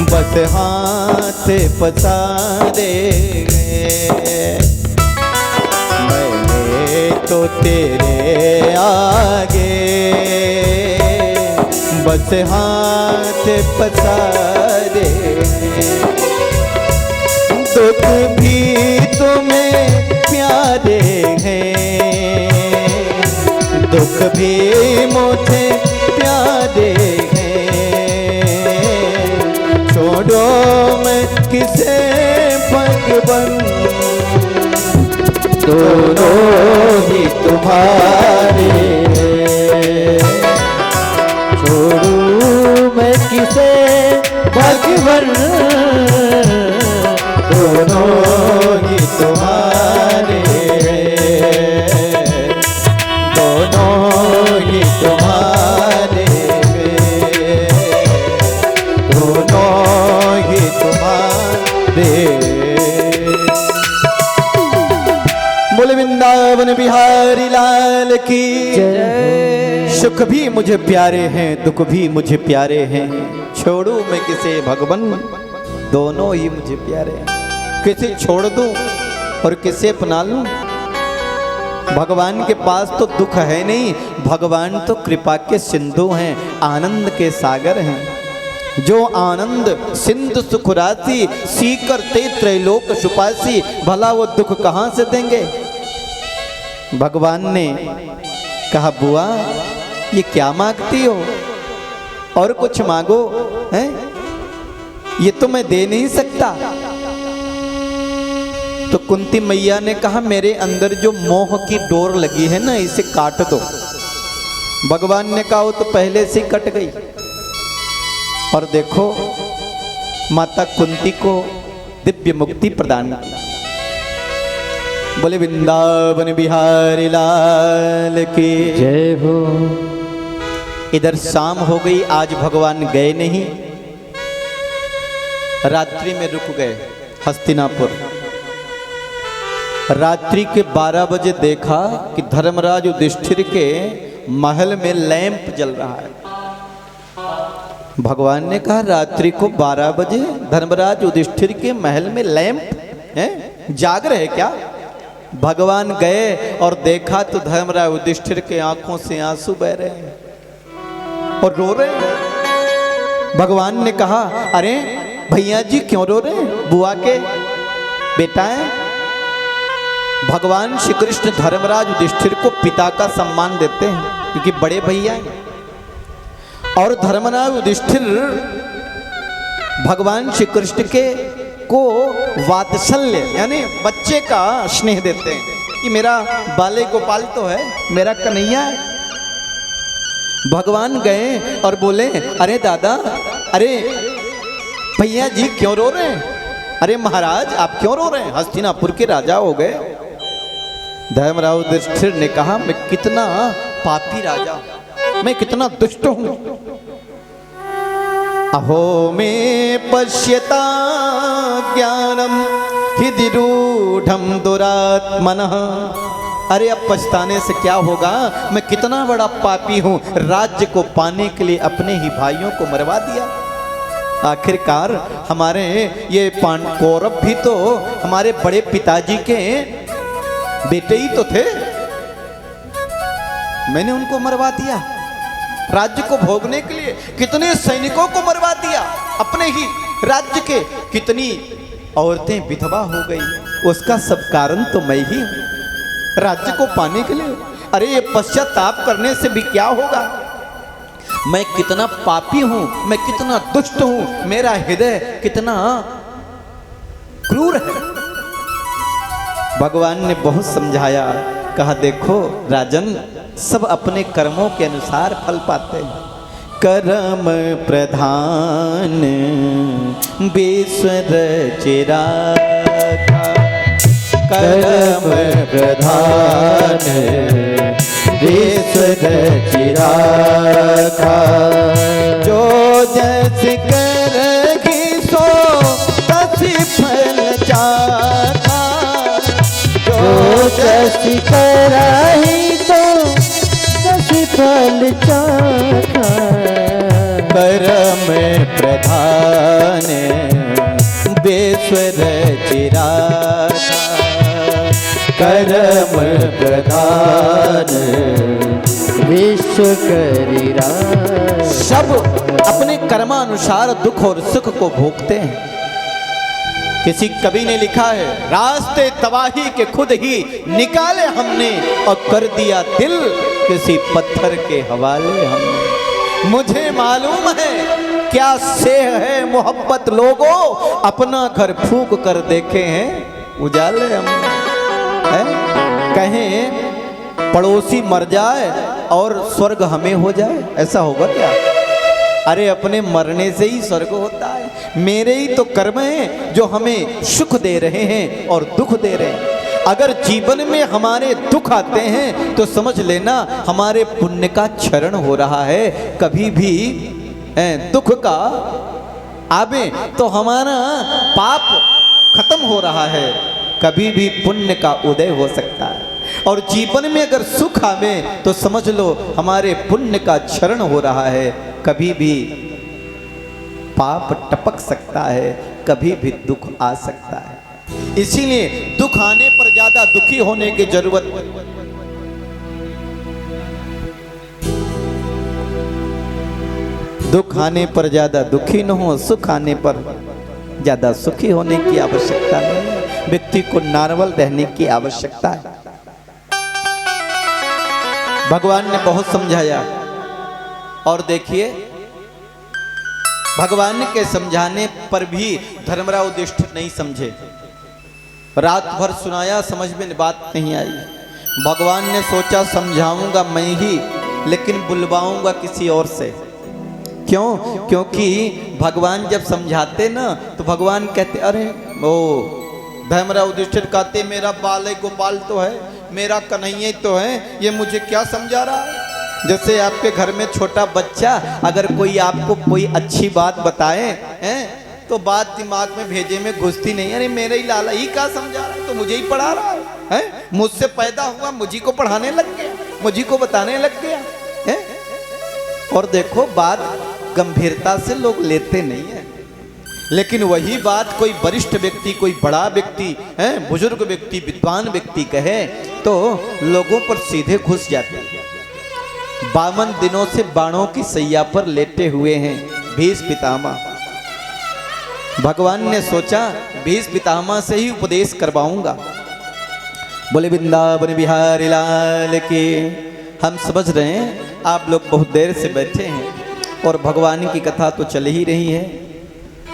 बस हाथ पसारे गए। मैंने तो तेरे आगे बस हाथ पसारे गए। दुख भी तुम्हें प्यारे हैं, दुख भी मुझे प्यारे हैं। छोड़ो मैं किसे भगवन, दोनों ही तुम्हारे हैं। छोड़ू मैं किसे भगवन, दोनों ही तुम्हारे हैं, दोनों ही तुम्हारे हैं, दोनों ही तुम्हारे। बोले वृंदावन बिहारी लाल की जय। सुख भी मुझे प्यारे हैं, दुख भी मुझे प्यारे हैं। छोड़ू मैं किसे भगवन, दोनों ही मुझे प्यारे हैं। किसे छोड़ दूं और किसे अपना लूं। भगवान के पास तो दुख है नहीं, भगवान तो कृपा के सिंधु हैं, आनंद के सागर हैं। जो आनंद सिंधु सुख राशि, सीकर ते त्रैलोक सुपासी। भला वो दुख कहां से देंगे? भगवान ने कहा, बुआ ये क्या मांगती हो, और कुछ मांगो हैं, ये तो मैं दे नहीं सकता। तो कुंती मैया ने कहा, मेरे अंदर जो मोह की डोर लगी है ना, इसे काट दो। भगवान ने कहा, वो तो पहले से कट गई। और देखो माता कुंती को दिव्य मुक्ति प्रदान की। बोले वृंदावन बिहारी लाल की जय हो। इधर शाम हो गई, आज भगवान गए नहीं, रात्रि में रुक गए हस्तिनापुर। रात्रि के 12 बजे देखा कि धर्मराज युधिष्ठिर के महल में लैंप जल रहा है। भगवान ने कहा, रात्रि को 12 बजे धर्मराज युधिष्ठिर के महल में लैंप है, जाग रहे क्या? भगवान गए और देखा तो धर्मराज युधिष्ठिर के आंखों से आंसू बह रहे हैं और रो रहे हैं। भगवान ने कहा, अरे भैया जी क्यों रो रहे हैं? बुआ के बेटा है। भगवान श्री कृष्ण धर्मराज युधिष्ठिर को पिता का सम्मान देते हैं क्योंकि बड़े भैया हैं। और धर्मराज युधिष्ठिर भगवान श्री कृष्ण के को वात्सल्य यानी बच्चे का स्नेह देते हैं कि मेरा बाले गोपाल तो है, मेरा कन्हैया है। भगवान गए और बोले, अरे दादा, अरे भैया जी क्यों रो रहे हैं? अरे महाराज आप क्यों रो रहे हैं? हस्तिनापुर के राजा हो गए। धर्मराज युधिष्ठिर ने कहा, मैं कितना पापी राजा हूं, मैं कितना दुष्ट हूं। अहो में पश्यता ज्ञानम हृदि रूढ़म दुरात्मनः। अरे अब पछताने से क्या होगा, मैं कितना बड़ा पापी हूं, राज्य को पाने के लिए अपने ही भाइयों को मरवा दिया। आखिरकार हमारे ये कौरव भी तो हमारे बड़े पिताजी के बेटे ही तो थे, मैंने उनको मरवा दिया। राज्य को भोगने के लिए कितने सैनिकों को मरवा दिया, अपने ही राज्य के कितनी औरतें विधवा हो गई, उसका सब कारण तो मैं ही हूं, राज्य को पाने के लिए। अरे ये पश्चाताप करने से भी क्या होगा, मैं कितना पापी हूं, मैं कितना दुष्ट हूं, मेरा हृदय कितना क्रूर है। भगवान ने बहुत समझाया, कहा देखो राजन, सब अपने कर्मों के अनुसार फल पाते हैं। कर्म प्रधान विश्व चिरागा, कर्म प्रधान विश्व चिरागा। जो जस करगी सो तसी फल चाखा, जो जस कराही तो तस फल चाखा। कर्म प्रधान विश्व चिरागा, कर्म प्रधान विश्व करीरा। सब अपने कर्मानुसार दुख और सुख को भोगते हैं। किसी कवि ने लिखा है, रास्ते तबाही के खुद ही निकाले हमने और कर दिया दिल किसी पत्थर के हवाले हमने। मुझे मालूम है क्या सेह है मोहब्बत लोगों, अपना घर फूंक कर देखे हैं उजाले हमने। कहें पड़ोसी मर जाए और स्वर्ग हमें हो जाए, ऐसा होगा क्या? अरे अपने मरने से ही स्वर्ग होता है। मेरे ही तो कर्म हैं जो हमें सुख दे रहे हैं और दुख दे रहे हैं। अगर जीवन में हमारे दुख आते हैं तो समझ लेना हमारे पुण्य का क्षरण हो रहा है। कभी भी दुख का आवे तो हमारा पाप खत्म हो रहा है, कभी भी पुण्य का उदय हो सकता है। और जीवन में अगर सुख आवे तो समझ लो हमारे पुण्य का क्षरण हो रहा है, कभी भी पाप टपक सकता है, कभी भी दुख आ सकता है। इसीलिए दुख आने पर ज्यादा दुखी होने की जरूरत दुख आने पर ज्यादा दुखी न हो, सुख आने पर ज्यादा सुखी होने की आवश्यकता नहीं है। व्यक्ति को नॉर्मल रहने की आवश्यकता है। भगवान ने बहुत समझाया और देखिए भगवान के समझाने पर भी धर्मराव युधिष्ठिर नहीं समझे। रात भर सुनाया, समझ में बात नहीं आई। भगवान ने सोचा समझाऊंगा मैं ही, लेकिन बुलवाऊंगा किसी और से। क्यों? क्योंकि भगवान जब समझाते ना तो भगवान कहते अरे ओ धर्मराव युधिष्ठिर कहते मेरा बाल गोपाल तो है, मेरा कन्हैया तो है, ये मुझे क्या समझा रहा है। जैसे आपके घर में छोटा बच्चा अगर कोई आपको कोई अच्छी बात बताए हैं तो बात दिमाग में भेजे में घुसती नहीं। अरे मेरे ही लाला ही क्या समझा रहा है, तो मुझे ही पढ़ा रहा है, मुझसे पैदा हुआ मुझी को पढ़ाने लग गया, मुझी को बताने लग गया है। और देखो बात गंभीरता से लोग लेते नहीं है, लेकिन वही बात कोई वरिष्ठ व्यक्ति, कोई बड़ा व्यक्ति है, बुजुर्ग व्यक्ति, विद्वान व्यक्ति कहे तो लोगों पर सीधे घुस जाते हैं। 52 दिनों से बाणों की सैया पर लेटे हुए हैं भीष्म पितामह। भगवान ने सोचा भीष्म पितामह से ही उपदेश करवाऊंगा। बोले वृंदावन बिहारी लाल की। हम समझ रहे हैं आप लोग बहुत देर से बैठे हैं और भगवान की कथा तो चल ही रही है,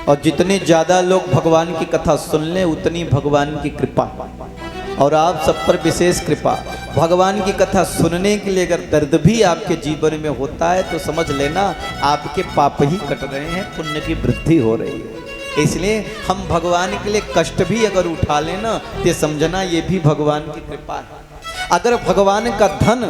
और जितने ज़्यादा लोग भगवान की कथा सुन लें उतनी भगवान की कृपा, और आप सब पर विशेष कृपा। भगवान की कथा सुनने के लिए अगर दर्द भी आपके जीवन में होता है तो समझ लेना आपके पाप ही कट रहे हैं, पुण्य की वृद्धि हो रही है। इसलिए हम भगवान के लिए कष्ट भी अगर उठा लेना तो समझना ये भी भगवान की कृपा है। अगर भगवान का धन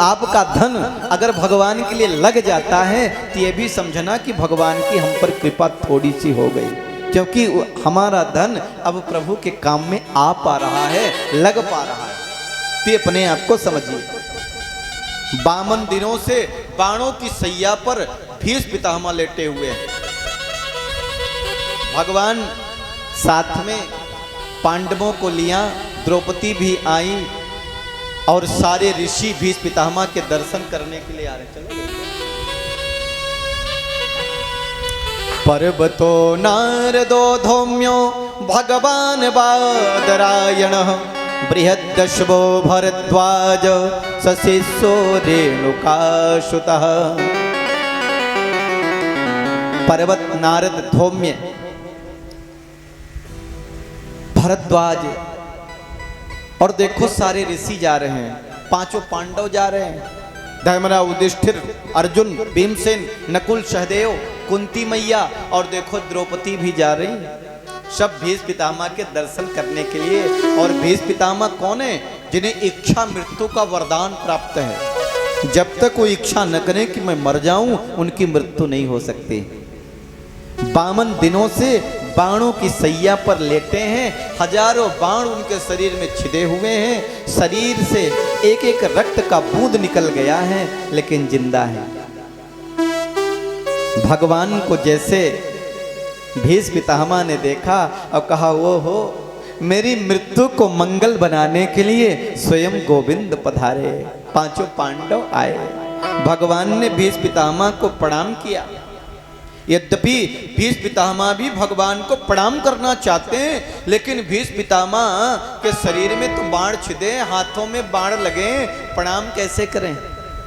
आपका धन अगर भगवान के लिए लग जाता है तो ये भी समझना कि भगवान की हम पर कृपा थोड़ी सी हो गई, क्योंकि हमारा धन अब प्रभु के काम में आ पा रहा है, लग पा रहा है। तो ये अपने आप को समझिए। 52 दिनों से बाणों की सैया पर भीष्म पितामह लेटे हुए हैं। भगवान साथ में पांडवों को लिया, द्रौपदी भी आई और सारे ऋषि भीष्म पितामह के दर्शन करने के लिए आ रहे। चलो पर्वतो नारदो धौम्यो भगवान बादरायण बृहद्दशवो भरद्वाज सशिष्यो रेणुकासुतः। पर्वत नारद धौम्य भरद्वाज और देखो सारे ऋषि जा रहे हैं, 5 पांडव जा रहे हैं, धर्मराज, युधिष्ठिर, अर्जुन, भीमसेन, नकुल, सहदेव, कुंती मैया और देखो द्रौपदी भी जा रही। सब भीष्म पितामह के दर्शन करने के लिए। और भीष्म पितामह कौन है? जिन्हें इच्छा मृत्यु का वरदान प्राप्त है। जब तक वो इच्छा न करें कि मैं मर जाऊं, उनकी मृत्यु नहीं हो सकती। 52 दिनों से बाणों की सैया पर लेटे हैं, हजारों बाण उनके शरीर में छिदे हुए हैं, शरीर से एक एक रक्त का बूंद निकल गया है, लेकिन जिंदा है। भगवान को जैसे भीष्म पितामह ने देखा और कहा, वो हो मेरी मृत्यु को मंगल बनाने के लिए स्वयं गोविंद पधारे। 5 पांडव आए, भगवान ने भीष्म पितामह को प्रणाम किया। यद्यपि भीष्म पितामह भी भगवान को प्रणाम करना चाहते हैं, लेकिन भीष्म पितामह के शरीर में तो बाण छिदे, हाथों में बाण लगे, प्रणाम कैसे करें?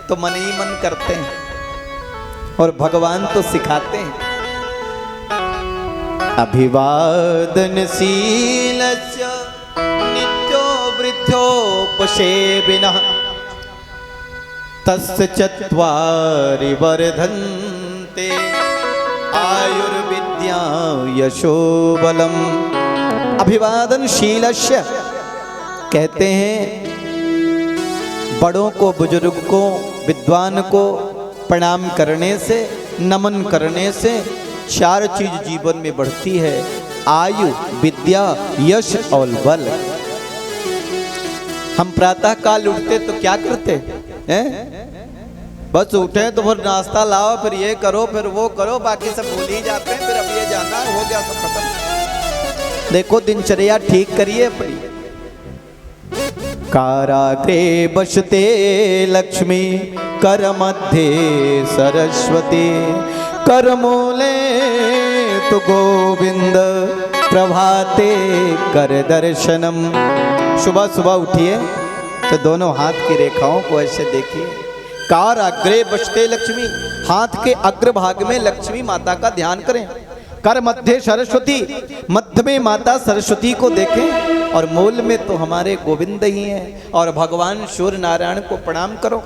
तो मन ही मन करते हैं और भगवान तो सिखाते हैं। अभिवादनशीलस्य नित्यो वृद्धोपसेविनः तस्य चत्वारि वर्धन्ते आयुर्विद्या यशोबलम। अभिवादनशीलस्य कहते हैं बड़ों को, बुजुर्ग को, विद्वान को प्रणाम करने से, नमन करने से 4 चीज जीवन में बढ़ती है: आयु, विद्या, यश और बल। हम प्रातः काल उठते तो क्या करते हैं? बस उठे तो फिर नाश्ता लाओ, फिर ये करो, फिर वो करो, बाकी सब भूल ही जाते हैं। फिर अब ये जाना हो गया, सब खत्म। देखो दिनचर्या ठीक करिए अपनी। काराग्रे बसते लक्ष्मी कर मध्ये सरस्वती करमूले तो गोविंद प्रभाते कर दर्शनम। सुबह सुबह उठिए तो दोनों हाथ की रेखाओं को ऐसे देखिए। कार अग्रे बसते लक्ष्मी, हाथ के अग्रभाग में लक्ष्मी माता का ध्यान करें। कर मध्य सरस्वती, मध्य में माता सरस्वती को देखें और मूल में तो हमारे गोविंद ही हैं। और भगवान सूर्य नारायण को प्रणाम करो।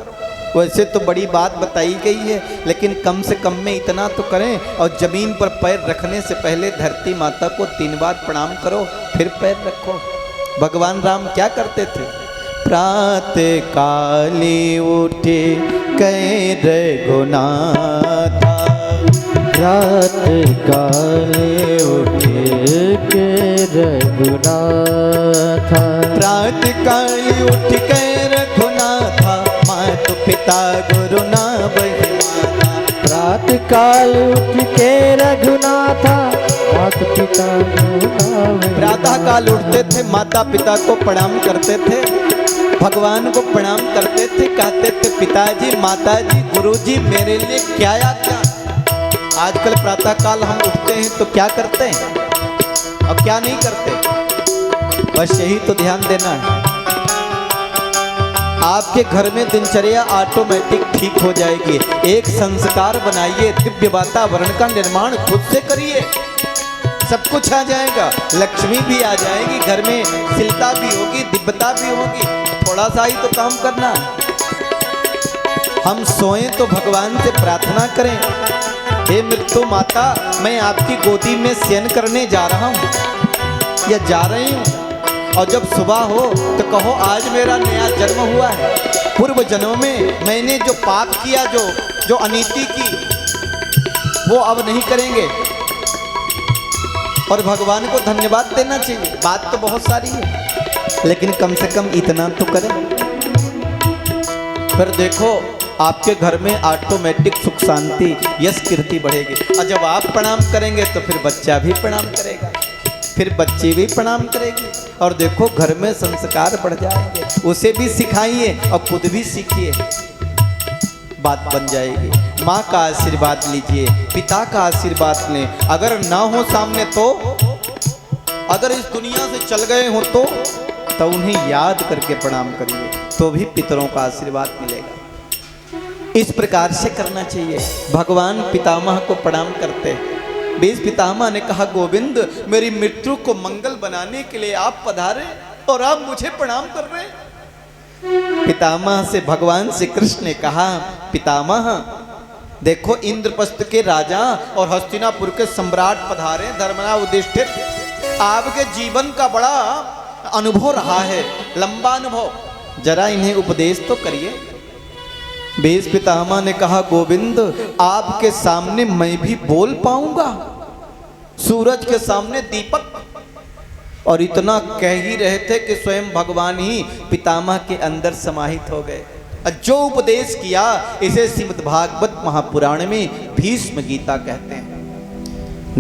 वैसे तो बड़ी बात बताई गई है, लेकिन कम से कम में इतना तो करें। और जमीन पर पैर रखने से पहले धरती माता को 3 बार प्रणाम करो, फिर पैर रखो। भगवान राम क्या करते थे? प्रातः काली उठे कह रघुनाथ, प्रातः काले उठे के रघुनाथ, प्रातः काली उठ के रघुनाथ, माता पिता गुरु ना बही माता। प्रातः काल उठ के रघुनाथ, माता पिता गुरु ना बही। प्रातः काल उठते थे, माता पिता को प्रणाम करते थे, भगवान को प्रणाम करते थे, कहते थे पिताजी, माताजी, गुरुजी मेरे लिए क्या आज्ञा। आजकल प्रातः काल हम उठते हैं तो क्या करते हैं और क्या नहीं करते? बस यही तो ध्यान देना है। आपके घर में दिनचर्या ऑटोमेटिक ठीक हो जाएगी। एक संस्कार बनाइए, दिव्य वातावरण का निर्माण खुद से करिए, सब कुछ आ जाएगा। लक्ष्मी भी आ जाएगी, घर में शीलता भी होगी, दिव्यता भी होगी। थोड़ा सा ही तो काम करना है। हम सोएं तो भगवान से प्रार्थना करें, हे मृत्यु माता, मैं आपकी गोदी में शयन करने जा रहा हूँ या जा रही हूँ, और जब सुबह हो तो कहो आज मेरा नया जन्म हुआ है। पूर्व जन्म में मैंने जो पाप किया, जो अनीति की, वो अब नहीं करेंगे। और भगवान को धन्यवाद देना चाहिए। बात तो बहुत सारी है, लेकिन कम से कम इतना तो करें। फिर देखो आपके घर में ऑटोमेटिक सुख शांति यश कीर्ति बढ़ेगी। और जब आप प्रणाम करेंगे तो फिर बच्चा भी प्रणाम करेगा, फिर बच्चे भी प्रणाम करेगी। और देखो घर में संस्कार बढ़ जाएंगे। उसे भी सिखाइए और खुद भी सीखिए, बात बन जाएगी। माँ का आशीर्वाद लीजिए, पिता का आशीर्वाद लें। अगर ना हो सामने तो, अगर इस दुनिया से चल गए हो तो उन्हें याद करके प्रणाम करिए, तो भी पितरों का आशीर्वाद मिलेगा। इस प्रकार से करना चाहिए। भगवान पितामह को प्रणाम करते। बीज पितामह ने कहा, गोविंद मेरी मृत्यु को मंगल बनाने के लिए आप पधारे और आप मुझे प्रणाम कर रहे हैं। पितामह से भगवान श्री कृष्ण ने कहा, पितामह देखो इंद्रप्रस्थ के राजा और हस्तिनापुर के सम्राट पधारे, धर्मराज युधिष्ठिर। आपके जीवन का बड़ा अनुभव रहा है, लंबा अनुभव, जरा इन्हें उपदेश तो करिए। बेस पितामह ने कहा, गोविंद आपके सामने मैं भी बोल पाऊंगा, सूरज के सामने दीपक। और इतना कह ही रहे थे कि स्वयं भगवान ही पितामह के अंदर समाहित हो गए। जो उपदेश किया इसे श्रीमद्भागवत महापुराण में भीष्म गीता कहते हैं।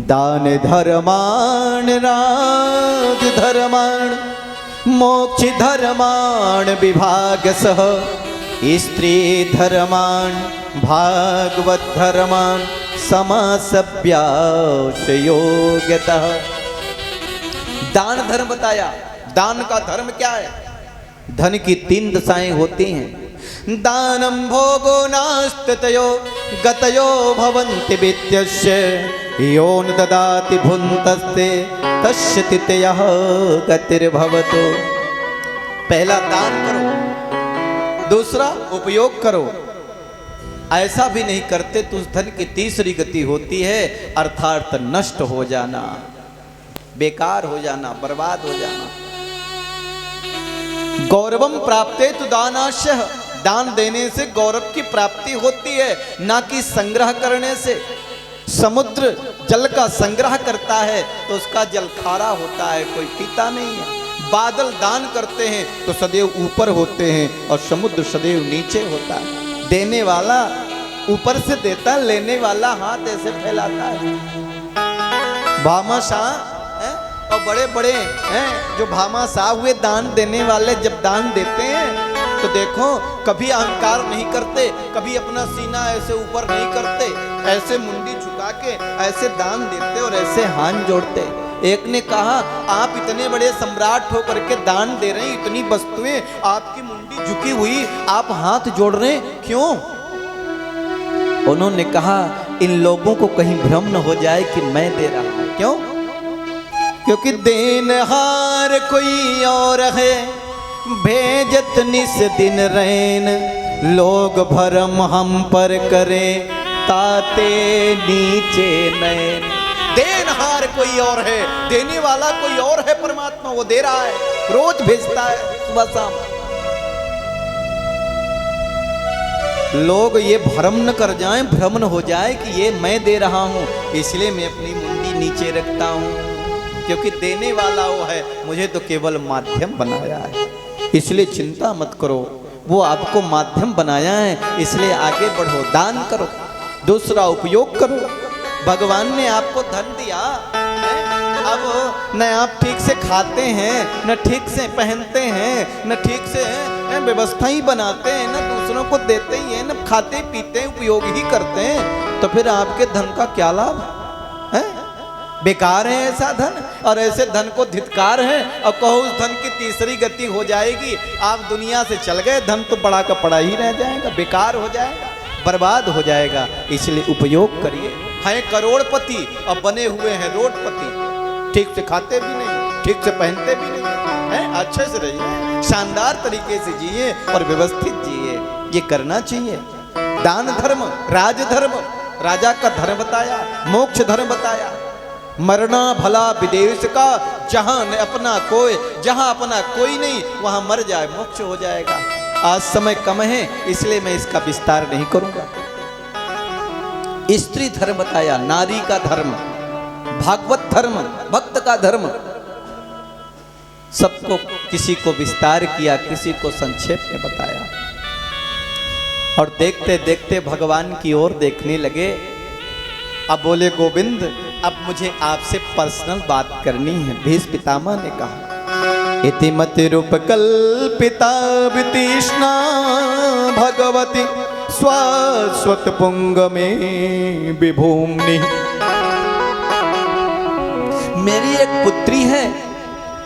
दान धर्माण राज धर्माण मोक्ष धर्माण विभाग सह स्त्री धर्माण भागवत धर्माण समासभ्यास योग्यतः। दान धर्म बताया। दान का धर्म क्या है? धन की 3 दशाएं होती हैं। दानम भोगो नास्त्यतयो गतयो भवन्ति वित्तस्य योन ददाति भुन्तस्ते तस्य तितयः गतिर्भवतो। पहला दान करो, दूसरा उपयोग करो। ऐसा भी नहीं करते तो उस धन की तीसरी गति होती है, अर्थात नष्ट हो जाना, बेकार हो जाना, बर्बाद हो जाना। गौरवम प्राप्ते तो दानाशय, दान देने से गौरव की प्राप्ति होती है, ना कि संग्रह करने से। समुद्र जल का संग्रह करता है तो उसका जल खारा होता है, कोई पीता नहीं है। बादल दान करते हैं तो सदैव ऊपर होते हैं और समुद्र सदैव नीचे होता है। देने वाला ऊपर से देता, लेने वाला हाथ ऐसे फैलाता है। भामाशाह और बड़े बड़े हैं जो भामाशाह हुए दान देने वाले, जब दान देते हैं तो देखो कभी अहंकार नहीं करते, कभी अपना सीना ऐसे ऊपर नहीं करते, ऐसे मुंडी झुका के ऐसे दान देते और ऐसे हाथ जोड़ते। एक ने कहा, आप इतने बड़े सम्राट होकर के दान दे रहे हैं, इतनी वस्तुएं, आपकी मुंडी झुकी हुई, आप हाथ जोड़ रहे हैं, क्यों? उन्होंने कहा, इन लोगों को कहीं भ्रम न हो जाए कि मैं दे रहा हूं। क्यों? क्योंकि देनहार कोई और है, भेजत निस दिन रैन, लोग भरम हम पर करें, ताते नीचे नैन। देनहार कोई और है, देने वाला कोई और है, परमात्मा वो दे रहा है, रोज भेजता है सुबह शाम। लोग ये भ्रम न कर जाएं, भ्रम न हो जाए कि ये मैं दे रहा हूं, इसलिए मैं अपनी मुंडी नीचे रखता हूं, क्योंकि देने वाला वो है, मुझे तो केवल माध्यम बनाया है। इसलिए चिंता मत करो, वो आपको माध्यम बनाया है, इसलिए आगे बढ़ो, दान करो, दूसरा उपयोग करो। भगवान ने आपको धन दिया है, अब न आप ठीक से खाते हैं, न ठीक से पहनते हैं, न ठीक से व्यवस्था ही बनाते हैं, न दूसरों को देते ही हैं, न खाते पीते हैं, उपयोग ही करते हैं, तो फिर आपके धन का क्या लाभ है? बेकार है ऐसा धन। और ऐसे धन को धिक्कार है और कहो उस धन की तीसरी गति हो जाएगी, आप दुनिया से चल गए, धन तो पड़ा का पड़ा ही रह जाएगा, बेकार हो जाएगा, बर्बाद हो जाएगा। इसलिए उपयोग करिए। हैं करोड़पति और बने हुए हैं रोडपति, ठीक से खाते भी नहीं, ठीक से पहनते भी नहीं हैं, अच्छे से रहिए, शानदार तरीके से जिए और व्यवस्थित जिए, ये करना चाहिए। दान धर्म, राज धर्म, राजा का धर्म बताया, मोक्ष धर्म बताया, मरना भला विदेश का, जहां न अपना कोई, जहां अपना कोई नहीं वहां मर जाए मोक्ष हो जाएगा। आज समय कम है इसलिए मैं इसका विस्तार नहीं करूंगा। स्त्री धर्म बताया, नारी का धर्म, भागवत धर्म, भक्त का धर्म, सबको किसी को विस्तार किया, किसी को संक्षेप में बताया। और देखते देखते भगवान की ओर देखने लगे। अब बोले गोविंद अब मुझे आपसे पर्सनल बात करनी है। भीष्म पितामह ने कहा इति मति रूप कल्पिता वितीष्णा भगवती स्वास्वत पुंग में विभूमि। मेरी एक पुत्री है,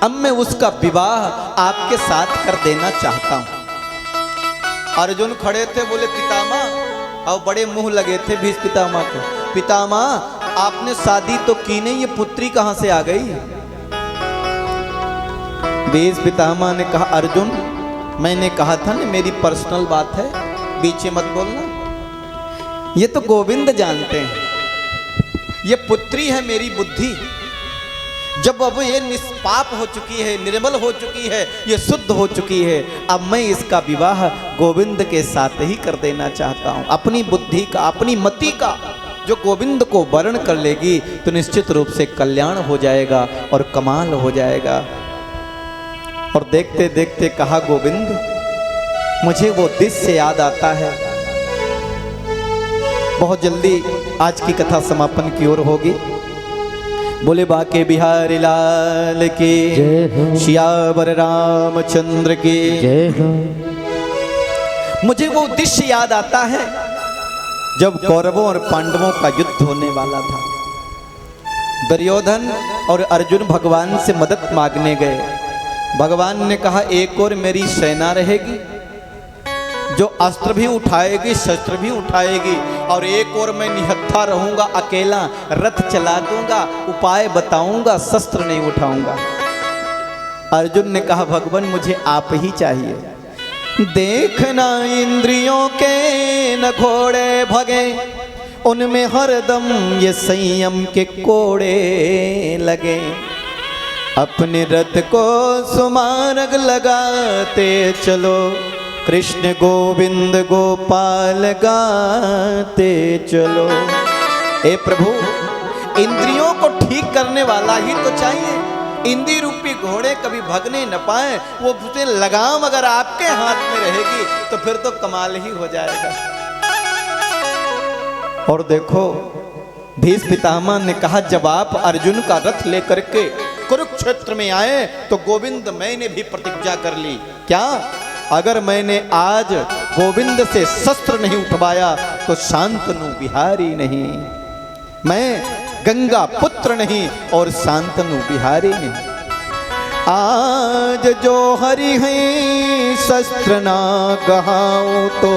अब मैं उसका विवाह आपके साथ कर देना चाहता हूं। अर्जुन खड़े थे, बोले पितामह, और बड़े मुंह लगे थे भीष्म पितामह को, पितामह आपने शादी तो की नहीं, ये पुत्री कहां से आ गई? भीष्म पितामह ने कहा अर्जुन मैंने कहा था ना मेरी पर्सनल बात है, बीच में मत बोलना। ये तो गोविंद जानते हैं, ये पुत्री है मेरी बुद्धि। जब अब ये निष्पाप हो चुकी है, निर्मल हो चुकी है, ये शुद्ध हो चुकी है, अब मैं इसका विवाह गोविंद के साथ ही कर देना चाहता हूं। अपनी बुद्धि का, अपनी मति का जो गोविंद को वर्ण कर लेगी तो निश्चित रूप से कल्याण हो जाएगा और कमाल हो जाएगा। और देखते देखते कहा गोविंद मुझे वो दृश्य याद आता है। बहुत जल्दी आज की कथा समापन की ओर होगी। बोले बाके बिहारी लाल की श्यावर रामचंद्र की जय हो। मुझे वो दृश्य याद आता है जब कौरवों और पांडवों का युद्ध होने वाला था। दुर्योधन और अर्जुन भगवान से मदद मांगने गए। भगवान ने कहा एक और मेरी सेना रहेगी जो अस्त्र भी उठाएगी, शस्त्र भी उठाएगी, और एक और मैं निहत्था रहूंगा, अकेला रथ चला दूंगा, उपाय बताऊंगा, शस्त्र नहीं उठाऊंगा। अर्जुन ने कहा भगवान मुझे आप ही चाहिए। देखना इंद्रियों के न घोड़े भगे, उनमें हरदम ये संयम के कोड़े लगे। अपने रथ को सुमार्ग लगाते चलो, कृष्ण गोविंद गोपाल गाते चलो। ए प्रभु इंद्रियों को ठीक करने वाला ही तो चाहिए। इंद्रिय रूपी घोड़े कभी भगने न पाए, वो उसे लगाम अगर आपके हाथ में रहेगी तो फिर तो कमाल ही हो जाएगा। और देखो भीष्म पितामह ने कहा जब आप अर्जुन का रथ लेकर के कुरुक्षेत्र में आए तो गोविंद मैंने भी प्रतिज्ञा कर ली। क्या? अगर मैंने आज गोविंद से शस्त्र नहीं उठवाया तो शांतनु बिहारी नहीं, मैं गंगा पुत्र नहीं और शांतनु बिहारी नहीं। आज जो हरि हैं शस्त्र ना गहाऊं तो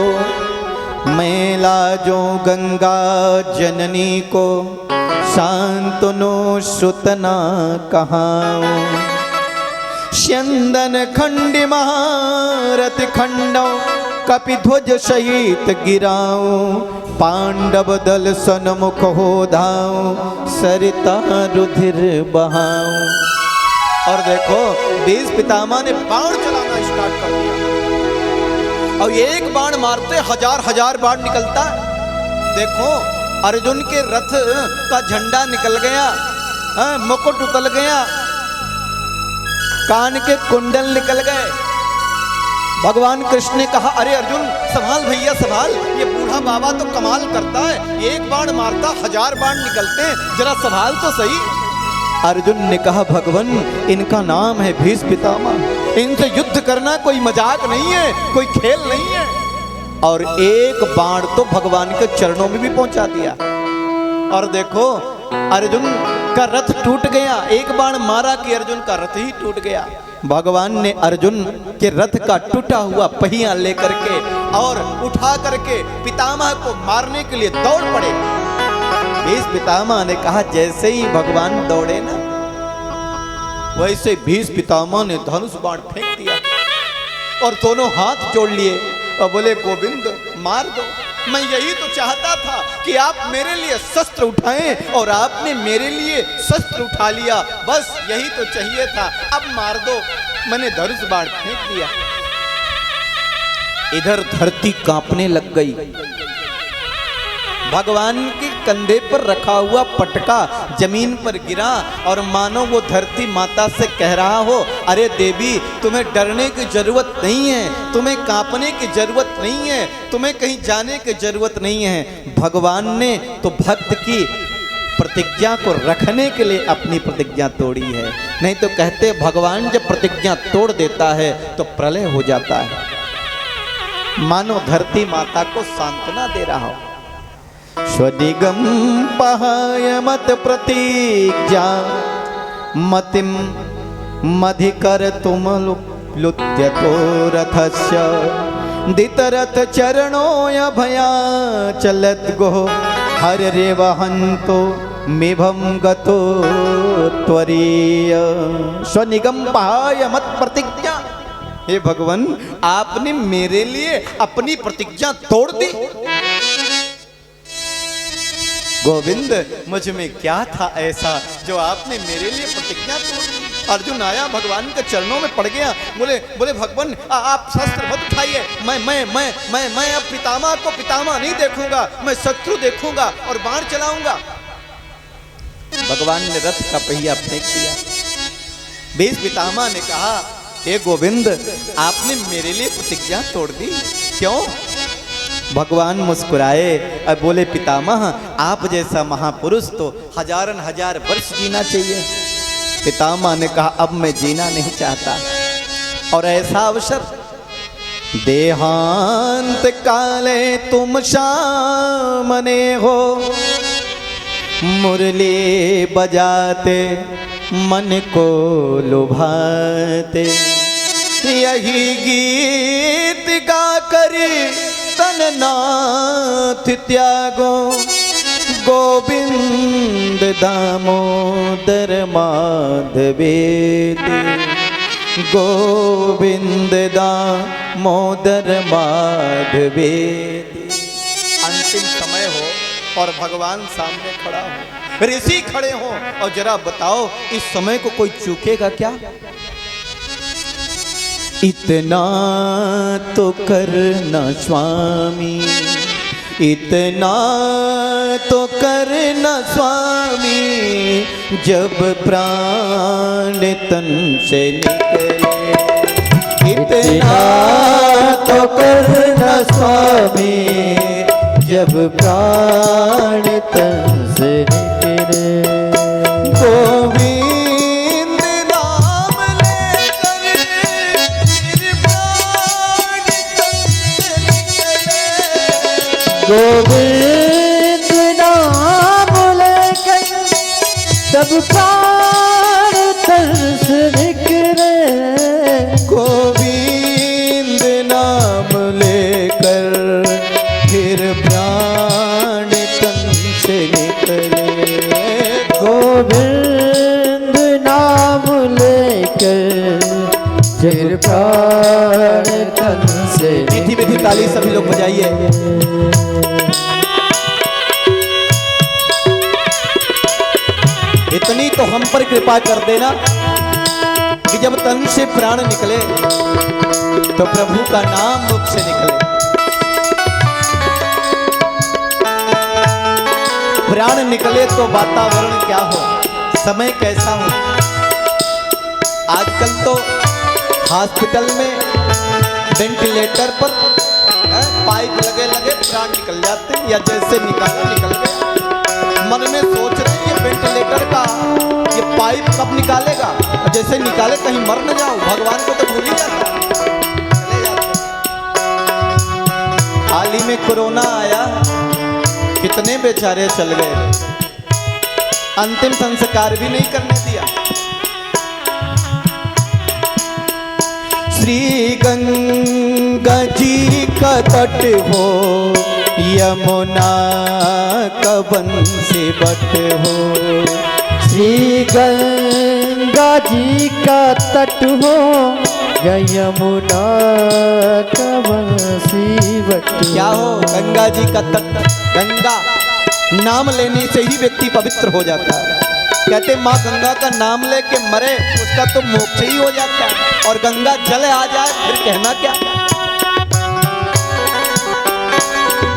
मैं लाजो गंगा जननी को शांतनु सुतना कहाऊं। स्यंदन खंडी महारथ खंडो कपिध्वज सहित गिराऊं। पांडव दल सन्मुख हो धाऊं, सरिता रुधिर बहाऊं। और देखो भीष्म पितामह ने बाण चलाना स्टार्ट कर दिया और एक बाण मारते हजार हजार बाण निकलता। देखो अर्जुन के रथ का झंडा निकल गया, मुकुट उतल गया, कान के कुंडल निकल गए। भगवान कृष्ण ने कहा अरे अर्जुन संभाल भैया संभाल, ये बूढ़ा बाबा तो कमाल करता है, एक बाण मारता हजार बाण निकलते हैं, जरा संभाल तो सही। अर्जुन ने कहा भगवान इनका नाम है भीष्म पितामह, इनसे युद्ध करना कोई मजाक नहीं है, कोई खेल नहीं है। और एक बाण तो भगवान के चरणों में भी पहुंचा दिया। और देखो अर्जुन का रथ टूट गया, एक बाण मारा कि अर्जुन का रथ ही टूट गया। भगवान ने अर्जुन के रथ का टूटा हुआ पहिया लेकर के और उठा करके पितामह को मारने के लिए दौड़ पड़े। भीष्म पितामह ने कहा जैसे ही भगवान दौड़े ना वैसे भीष्म पितामह ने धनुष बाण फेंक दिया और दोनों हाथ जोड़ लिए और बोले गोविंद मार दो। मैं यही तो चाहता था कि आप मेरे लिए शस्त्र उठाएं और आपने मेरे लिए शस्त्र उठा लिया। बस यही तो चाहिए था। अब मार दो। मैंने धनुष बाण फेंक दिया। इधर धरती कांपने लग गई। भगवान के कंधे पर रखा हुआ पटका जमीन पर गिरा और मानो वो धरती माता से कह रहा हो, अरे देवी, तुम्हें डरने की जरूरत नहीं है, तुम्हें कांपने की जरूरत नहीं है, तुम्हें कहीं जाने की जरूरत नहीं है। भगवान ने तो भक्त की प्रतिज्ञा को रखने के लिए अपनी प्रतिज्ञा तोड़ी है। नहीं तो कहते भगवान जब प्रतिज्ञा तोड़ देता है तो प्रलय हो जाता है। मानो धरती माता को सांत्वना दे रहा हो। स्वनिगम पहाय मत प्रतीज्ञा मतिम मधिकर तुम लुत्यतो रथस्य दितरथ चरणोय भया चलत गो हर रे वहंतो मेभम गतो त्वरीय। स्वनिगम पहाय मत प्रतिज्ञा। हे भगवान, आपने मेरे लिए अपनी प्रतिज्ञा तोड़ दी। गोविंद, मुझ में क्या था ऐसा जो आपने मेरे लिए प्रतिज्ञा तोड़ दी। अर्जुन आया, भगवान के चरणों में पड़ गया। बोले भगवान, आप शस्त्र मत उठाइए। मैं अब पितामह को पितामह नहीं देखूंगा, मैं शत्रु देखूंगा और बाण चलाऊंगा। भगवान ने रथ का पहिया फेंक दिया। भीष्म पितामह ने कहा, हे गोविंद, आपने मेरे लिए प्रतिज्ञा तोड़ दी, क्यों? भगवान मुस्कुराए और बोले, पितामह, आप जैसा महापुरुष तो हजारन हजार वर्ष जीना चाहिए। पितामह ने कहा, अब मैं जीना नहीं चाहता। और ऐसा अवसर देहांत काले तुम सामने हो, मुरली बजाते मन को लुभाते, यही गीत गा कर तननाथ त्यागो, गोविंद दामोदर माधवेति, गोविंद दामोदर माधवेति। अंतिम समय हो और भगवान सामने खड़ा हो, ऋषि खड़े हो, और जरा बताओ इस समय को कोई चूकेगा क्या? इतना तो करना स्वामी, इतना तो करना स्वामी, जब प्राण तन से निकले। इतना तो करना स्वामी, जब प्राण तन से निकले। गोविंद नाम लेकर फिर प्राण तन से निकले। गोविंद नाम लेकर जब प्राण तन से निकले। गोविंद नाम लेकर फिर प्राण तन से निकले। गोविंद नाम लेकर फिर प्राण तन से। मीठी मीठी ताली सभी लोग बजाइए। इतनी तो हम पर कृपा कर देना कि जब तन से प्राण निकले तो प्रभु का नाम मुख से निकले। प्राण निकले तो वातावरण क्या हो, समय कैसा हो। आजकल तो हॉस्पिटल में वेंटिलेटर पर पाइप लगे लगे प्राण निकल जाते हैं, या जैसे निकाला निकल गया। मन में सोच रहे हैं ये वेंटिलेटर का ये पाइप कब निकालेगा, जैसे निकाले कहीं मर न जाओ। भगवान को तो भूल ही जाता, चले जाते। हाल ही में कोरोना आया, कितने बेचारे चल गए, अंतिम संस्कार भी नहीं करने दिया। श्री गंगा जी का तट हो, यमुना का बंसी बट हो। श्री गंगा जी का तट हो, या यमुना का बंसी बट क्या हो, गंगा जी का तट, गंगा नाम लेने से ही व्यक्ति पवित्र हो जाता है। कहते माँ गंगा का नाम लेके मरे उसका तो मोक्ष ही हो जाता है, और गंगा जल आ जाए फिर कहना क्या।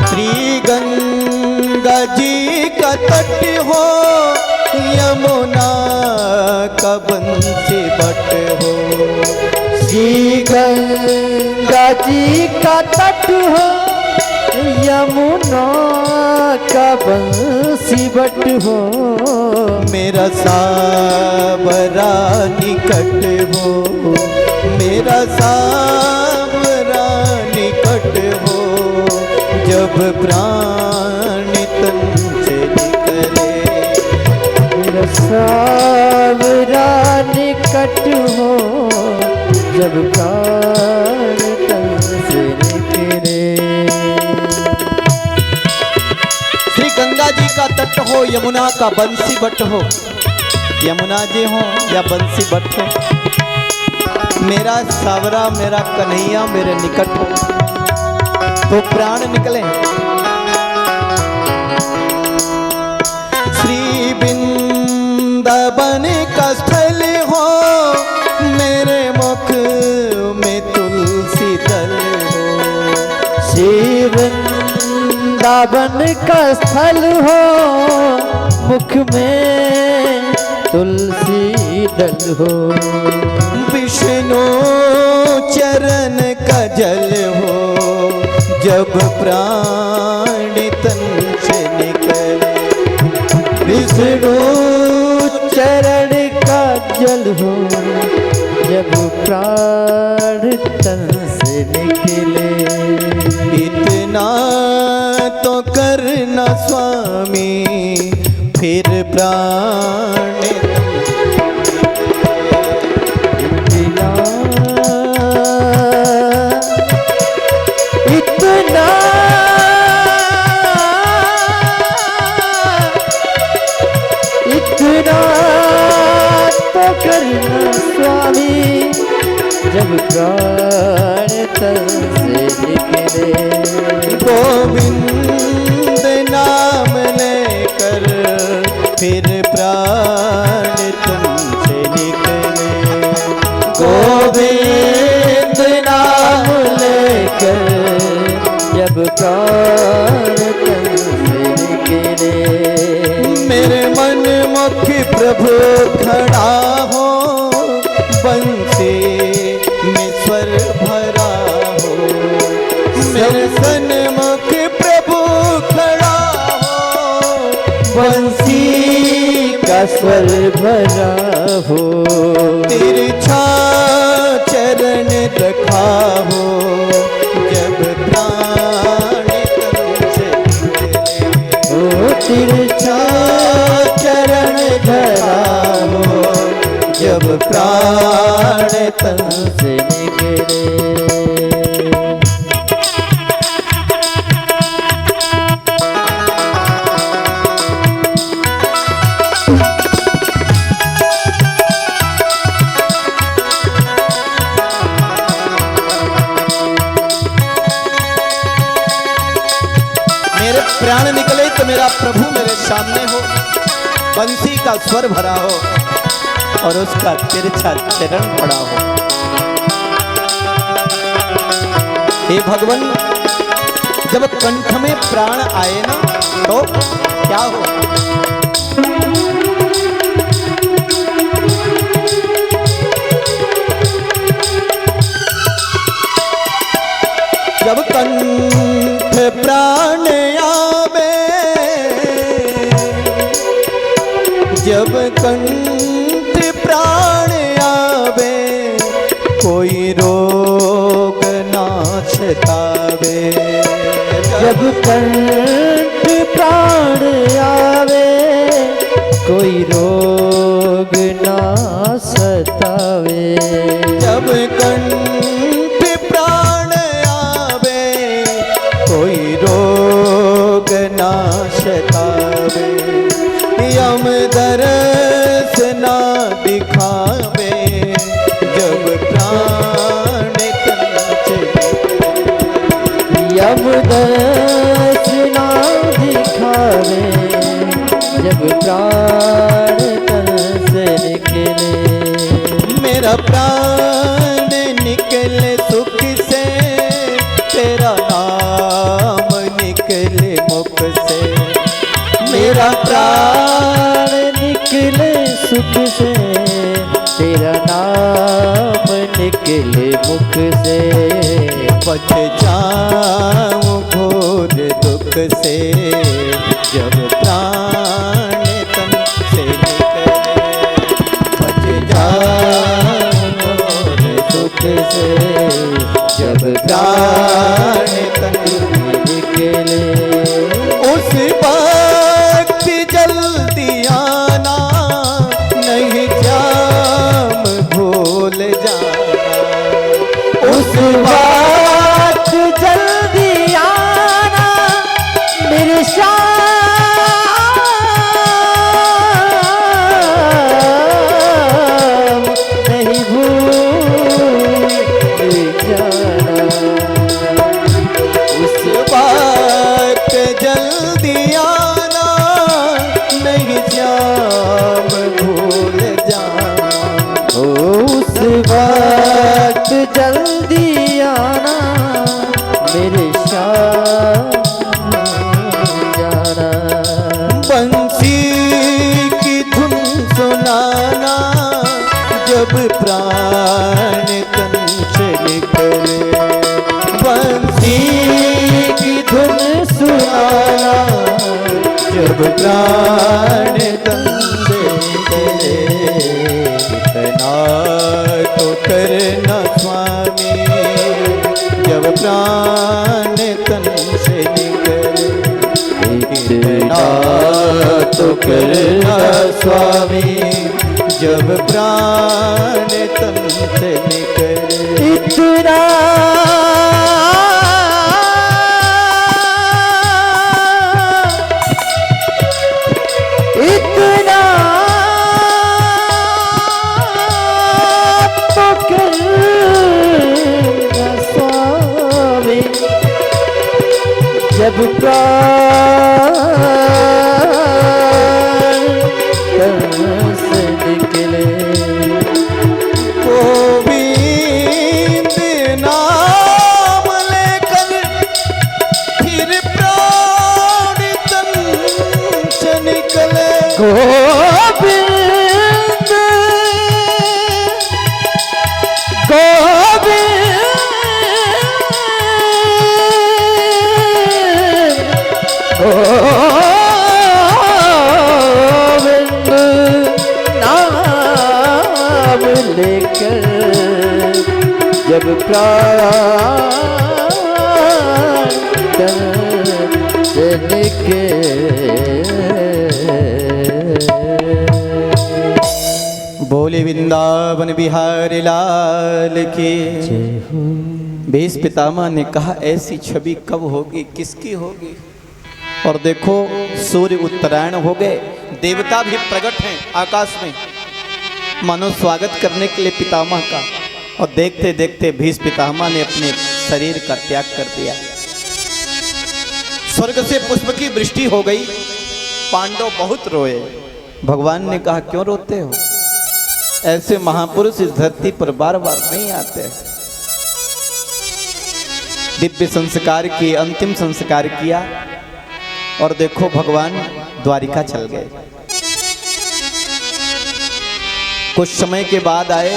श्री गंगा जी का तट हो, यमुना का बंसी बट हो। श्री गंगा जी का तट हो, यमुना का बंसी बट हो। मेरा सावरा निकट हो, मेरा सावरा निकट हो, जब प्राण तन से निकले। मेरा सावरा निकट हो, जब प्राण तन से निकले। श्री गंगा जी का तट हो, यमुना का बंसी बट हो। यमुना जी हो या बंसी बट हो, मेरा सावरा मेरा कन्हैया मेरे निकट हो तो प्राण निकले। श्री वृंदावन का स्थल हो, मेरे मुख में तुलसी दल हो। श्री वृंदावन का स्थल हो, मुख में तुलसी दल हो। विष्णु चरण का जल हो, जब प्राण तन से निकले। विष्णु चरण का जल हो, जब प्राण तन से निकले। इतना तो करना स्वामी, फिर प्राण इतना इतना तो करना स्वामी, जब प्राण तन से निकले। गोविंद नाम लेकर फिर प्राण तन से निकले। गोविंद नाम लेकर जब प्राण तन से निकले। मेरे मन मुख प्रभु खड़ा हो, बंसी में स्वर भरा हो। मेरे सन्मुख प्रभु खड़ा हो, बंसी का स्वर भरा हो। तिरछा चरण रखा हो, जब प्राण तन से निकले। ओ तिरछा चरण धरा हो, जब प्राण तन से निकले। मेरे प्राण निकले तो मेरा प्रभु मेरे सामने हो, बंसी का स्वर भरा हो और उसका तिरछा चरण पड़ा हो। हे भगवान, जब कंठ में प्राण आए ना तो क्या हो? जब कंठ प्राण आवे, जब कंठ प्राण आवे, कोई रोग ना सतावे। जब कंठ प्राण आवे, कोई रोग ना सतावे। जब कंठ प्राण आवे, कोई रोग ना सतावे। यम दरस ना दिखावे, जब प्राण तन से निकले। आवे जब प्राण तन से निकले। मेरा प्राण निकले सुख से, तेरा नाम निकले मुख से। मेरा प्राण निकले सुख से, तेरा नाम निकले मुख से। बच जाऊं घोर दुख से, जब प्राण तन से निकले। बच जाऊं घोर दुख से, जब प्राण तन निकले। उस वक्त जल्दी आना, नहीं जाम भूल जाना। उस वक्त जल्दी आना मेरे श्याम, नहीं भूल जाना। उस वक्त जल्दी आना, नहीं जाम भूल जाना। उस वक्त जल्दी आना मेरे श्याम जाना। बंसी की धुन सुनाना, जब प्राण तन से निकले। बंसी की धुन सुनाना, जब प्राण तन से निकले। इतना तो करना स्वामी, जब प्राण तन से निकले। इतना तो करना स्वामी, जब प्राण तन से निकले। इतना इतना तो करना स्वामी, जब प्राण तन से निकले। गोविंद नाम लेकर फिर प्राण तन से निकले। गोविंद गोविंद नाम लेकर जब प्राण तन से निकले। बोले वृंदावन बिहारी लाल की। भीष्म पितामह ने कहा ऐसी छवि कब होगी, किसकी होगी। और देखो सूर्य उत्तरायण हो गए, देवता भी प्रकट हैं आकाश में, मानो स्वागत करने के लिए पितामह का। और देखते देखते भीष्म पितामह ने अपने शरीर का त्याग कर दिया। स्वर्ग से पुष्प की वृष्टि हो गई, पांडव बहुत रोए। भगवान ने कहा क्यों रोते हो, ऐसे महापुरुष इस धरती पर बार बार नहीं आते। दिव्य संस्कार किए, अंतिम संस्कार किया और देखो भगवान द्वारिका चल गए। कुछ समय के बाद आए,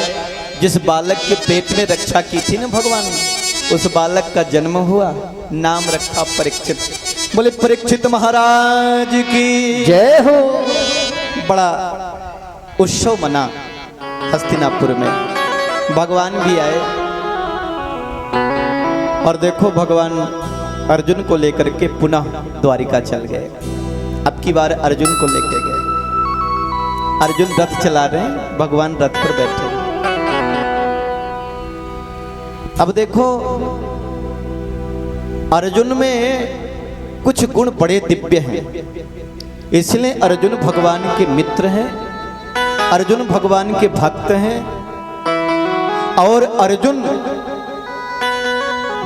जिस बालक के पेट में रक्षा की थी ना भगवान ने, उस बालक का जन्म हुआ, नाम रखा परीक्षित। बोले परीक्षित महाराज की जय हो। बड़ा उत्सव मना हस्तिनापुर में, भगवान भी आए। और देखो भगवान अर्जुन को लेकर के पुनः द्वारिका चल गए। अब की बार अर्जुन को लेके गए। अर्जुन रथ चला रहे हैं, भगवान रथ पर बैठे। अब देखो अर्जुन में कुछ गुण बड़े दिव्य हैं, इसलिए अर्जुन भगवान के मित्र हैं, अर्जुन भगवान के भक्त हैं। और अर्जुन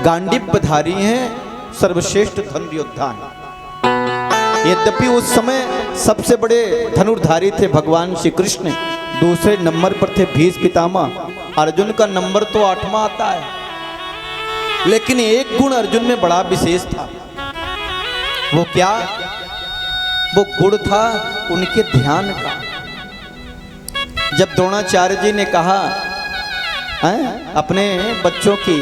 गांडीवधारी हैं, सर्वश्रेष्ठ धनुर्योद्धा हैं। यद्यपि उस समय सबसे बड़े धनुर्धारी थे भगवान श्री कृष्ण, दूसरे नंबर पर थे भीष्म पितामह, अर्जुन का नंबर तो 8वां आता है। लेकिन एक गुण अर्जुन में बड़ा विशेष था। वो क्या? वो गुण था उनके ध्यान का। जब द्रोणाचार्य जी ने कहा अपने बच्चों की,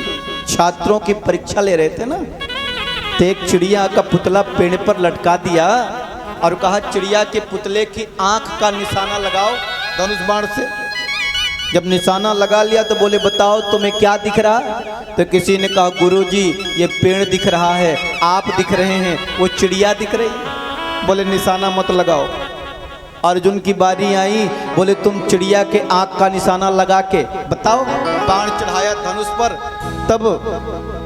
छात्रों की परीक्षा ले रहे थे ना, तो एक चिड़िया का पुतला पेड़ पर लटका दिया और कहा चिड़िया के पुतले की आंख का निशाना लगाओ धनुष बाण से। जब निशाना लगा लिया तो बोले बताओ तुम्हें क्या दिख रहा? तो किसी ने कहा गुरुजी ये पेड़ दिख रहा है, आप दिख रहे हैं, वो चिड़िया दिख रही है। बोले निशाना मत लगाओ। अर्जुन की बारी आई, बोले तुम चिड़िया के आंख का निशाना लगा के बताओ। बाण चढ़ाया धनुष पर। तब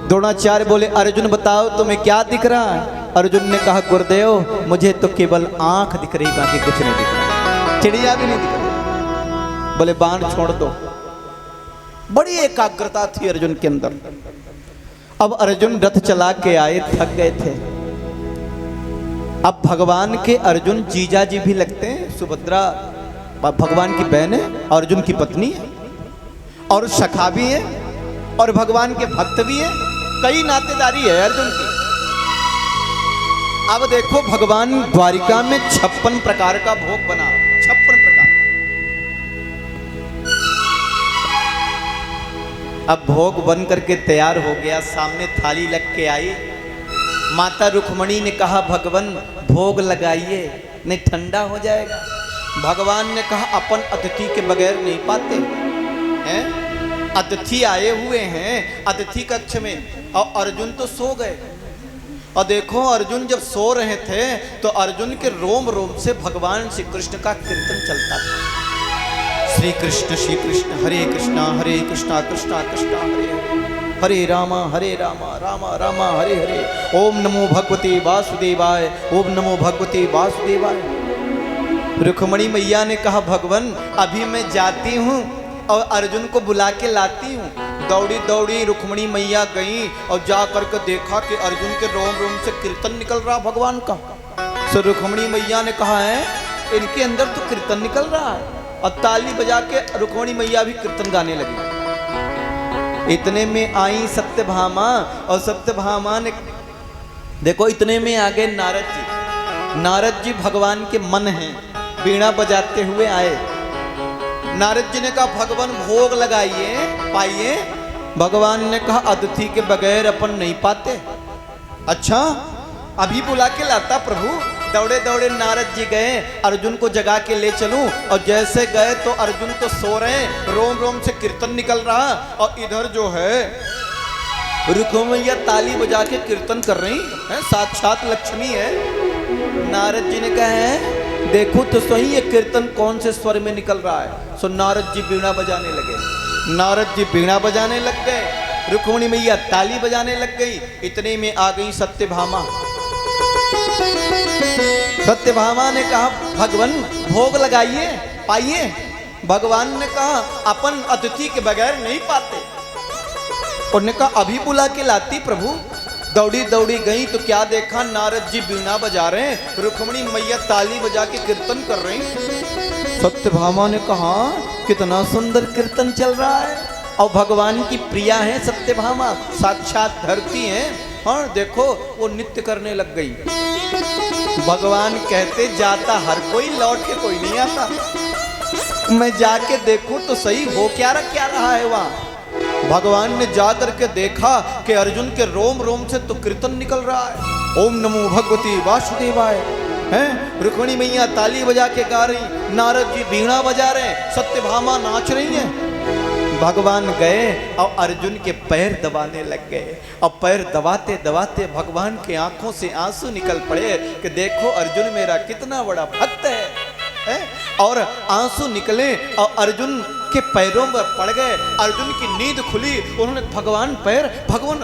द्रोणाचार्य बोले अर्जुन बताओ तुम्हें क्या दिख रहा है? अर्जुन ने कहा गुरुदेव मुझे तो केवल आंख दिख रही, बाकी कुछ नहीं दिख रहा, चिड़िया भी नहीं दिख रही। बोले बाण छोड़ दो। बड़ी एकाग्रता थी अर्जुन के अंदर। अब अर्जुन रथ चला के आए, थक गए थे। अब भगवान के अर्जुन जीजा जी भी लगते हैं। सुभद्रा भगवान की बहन है, अर्जुन की पत्नी है, और सखा भी है, और भगवान के भक्त भी है। कई नातेदारी है अर्जुन की। अब देखो भगवान द्वारिका में 56 प्रकार का भोग बना, 56 प्रकार। अब भोग बन करके तैयार हो गया, सामने थाली लग के आई। माता रुक्मणी ने कहा भगवान भोग लगाइए, नहीं ठंडा हो जाएगा। भगवान ने कहा अपन अतिथि के बगैर नहीं पाते हैं, अतिथि आए हुए हैं अतिथि कक्ष में, और अर्जुन तो सो गए। और देखो अर्जुन जब सो रहे थे तो अर्जुन के रोम रोम से भगवान श्री कृष्ण का कीर्तन चलता था। श्री कृष्ण हरे कृष्णा कृष्णा कृष्णा हरे हरे, हरे रामा रामा रामा हरे हरे। ओम नमो भगवते वासुदेवाय, ओम नमो भगवते वासुदेवाय। रुक्मणी मैया ने कहा भगवान अभी मैं जाती हूँ और अर्जुन को बुला के लाती हूँ। दौड़ी दौड़ी रुक्मणी मैया गई और जा करके देखा कि अर्जुन के रोम रोम से कीर्तन निकल रहा भगवान का। सो रुक्मणी मैया ने कहा है इनके अंदर तो कीर्तन निकल रहा है, और ताली बजा के रुक्मणी मैया भी कीर्तन गाने लगी। इतने में आई सत्यभामा, और सत्यभामा ने देखो इतने में आ गए नारद जी। नारद जी भगवान के मन हैं, बीड़ा बजाते हुए आए। नारद जी ने कहा भगवान भोग लगाइए पाइए। भगवान ने कहा अतिथि के बगैर अपन नहीं पाते। अच्छा अभी बुला के लाता प्रभु। दौड़े दौड़े नारद जी गए, अर्जुन को जगा के ले चलूं। और जैसे गए तो अर्जुन तो सो रहे, रोम रोम से कीर्तन निकल रहा, और इधर जो है रुक्मैया ताली बजा के कीर्तन कर रही है, साक्षात लक्ष्मी है। नारद जी ने कहा है देखो तो सही ये कीर्तन कौन से स्वर में निकल रहा है। सो नारद जी बीड़ा बजाने लगे। नारद जी बीड़ा बजाने लग गए, रुक्मणी मैया ताली बजाने लग गई। इतने में आ गई सत्यभामा। सत्यभामा ने कहा भगवान भोग लगाइए पाइए। भगवान ने कहा अपन अतिथि के बगैर नहीं पाते। उन्होंने कहा अभी बुला के लाती प्रभु। दौड़ी दौड़ी गई तो क्या देखा नारद जी बीणा बजा रहे हैं, रुक्मणी मैया ताली बजा के कीर्तन कर रही। सत्यभामा ने कहा कितना सुंदर कीर्तन चल रहा है, और भगवान की प्रिया है सत्यभामा, साक्षात धरती है। और देखो वो नृत्य करने लग गई। भगवान कहते जाता हर कोई, लौट के कोई नहीं आता। मैं जाके देखूं तो सही हो क्या रहा है वहां। भगवान ने जा करके देखा कि अर्जुन के रोम रोम से तो कीर्तन निकल रहा है। ओम नमो भगवती वासुदेवाय हैं। रुक्मणी मैया ताली बजा के गा रही, नारद जी बीणा बजा रहे, सत्यभामा नाच रही हैं। भगवान गए और अर्जुन के पैर दबाने लग गए, और पैर दबाते दबाते भगवान के आंखों से आंसू निकल पड़े कि देखो अर्जुन मेरा कितना बड़ा भक्त है। और आंसू निकले और अर्जुन के पैरों में पड़ गए। अर्जुन की नींद खुली, उन्होंने भगवान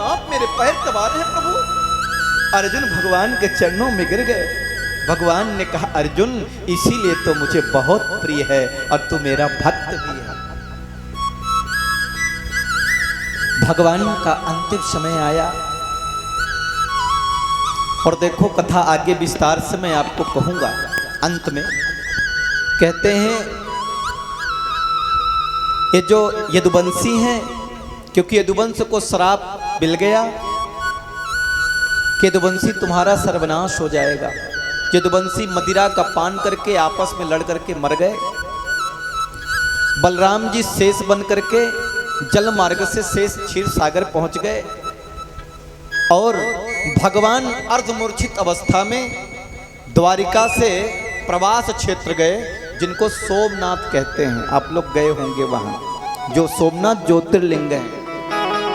आप मेरे पैर दबा रहे हैं प्रभु। अर्जुन भगवान के चरणों में गिर गए। भगवान ने कहा अर्जुन इसीलिए तो मुझे बहुत प्रिय है और तू मेरा भक्त भी है। भगवान का अंतिम समय आया। और देखो कथा आगे विस्तार से मैं आपको कहूंगा। अंत में कहते हैं ये जो यदुवंशी हैं, क्योंकि यदुवंश को श्राप मिल गया कि यदुवंशी तुम्हारा सर्वनाश हो जाएगा। यदुवंशी मदिरा का पान करके आपस में लड़ करके मर गए। बलराम जी शेष बन करके जल मार्ग से शेष क्षीर सागर पहुंच गए और भगवान अर्धमूर्छित अवस्था में द्वारिका से प्रवास क्षेत्र गए, जिनको सोमनाथ कहते हैं। आप लोग गए होंगे वहां, जो सोमनाथ ज्योतिर्लिंग है।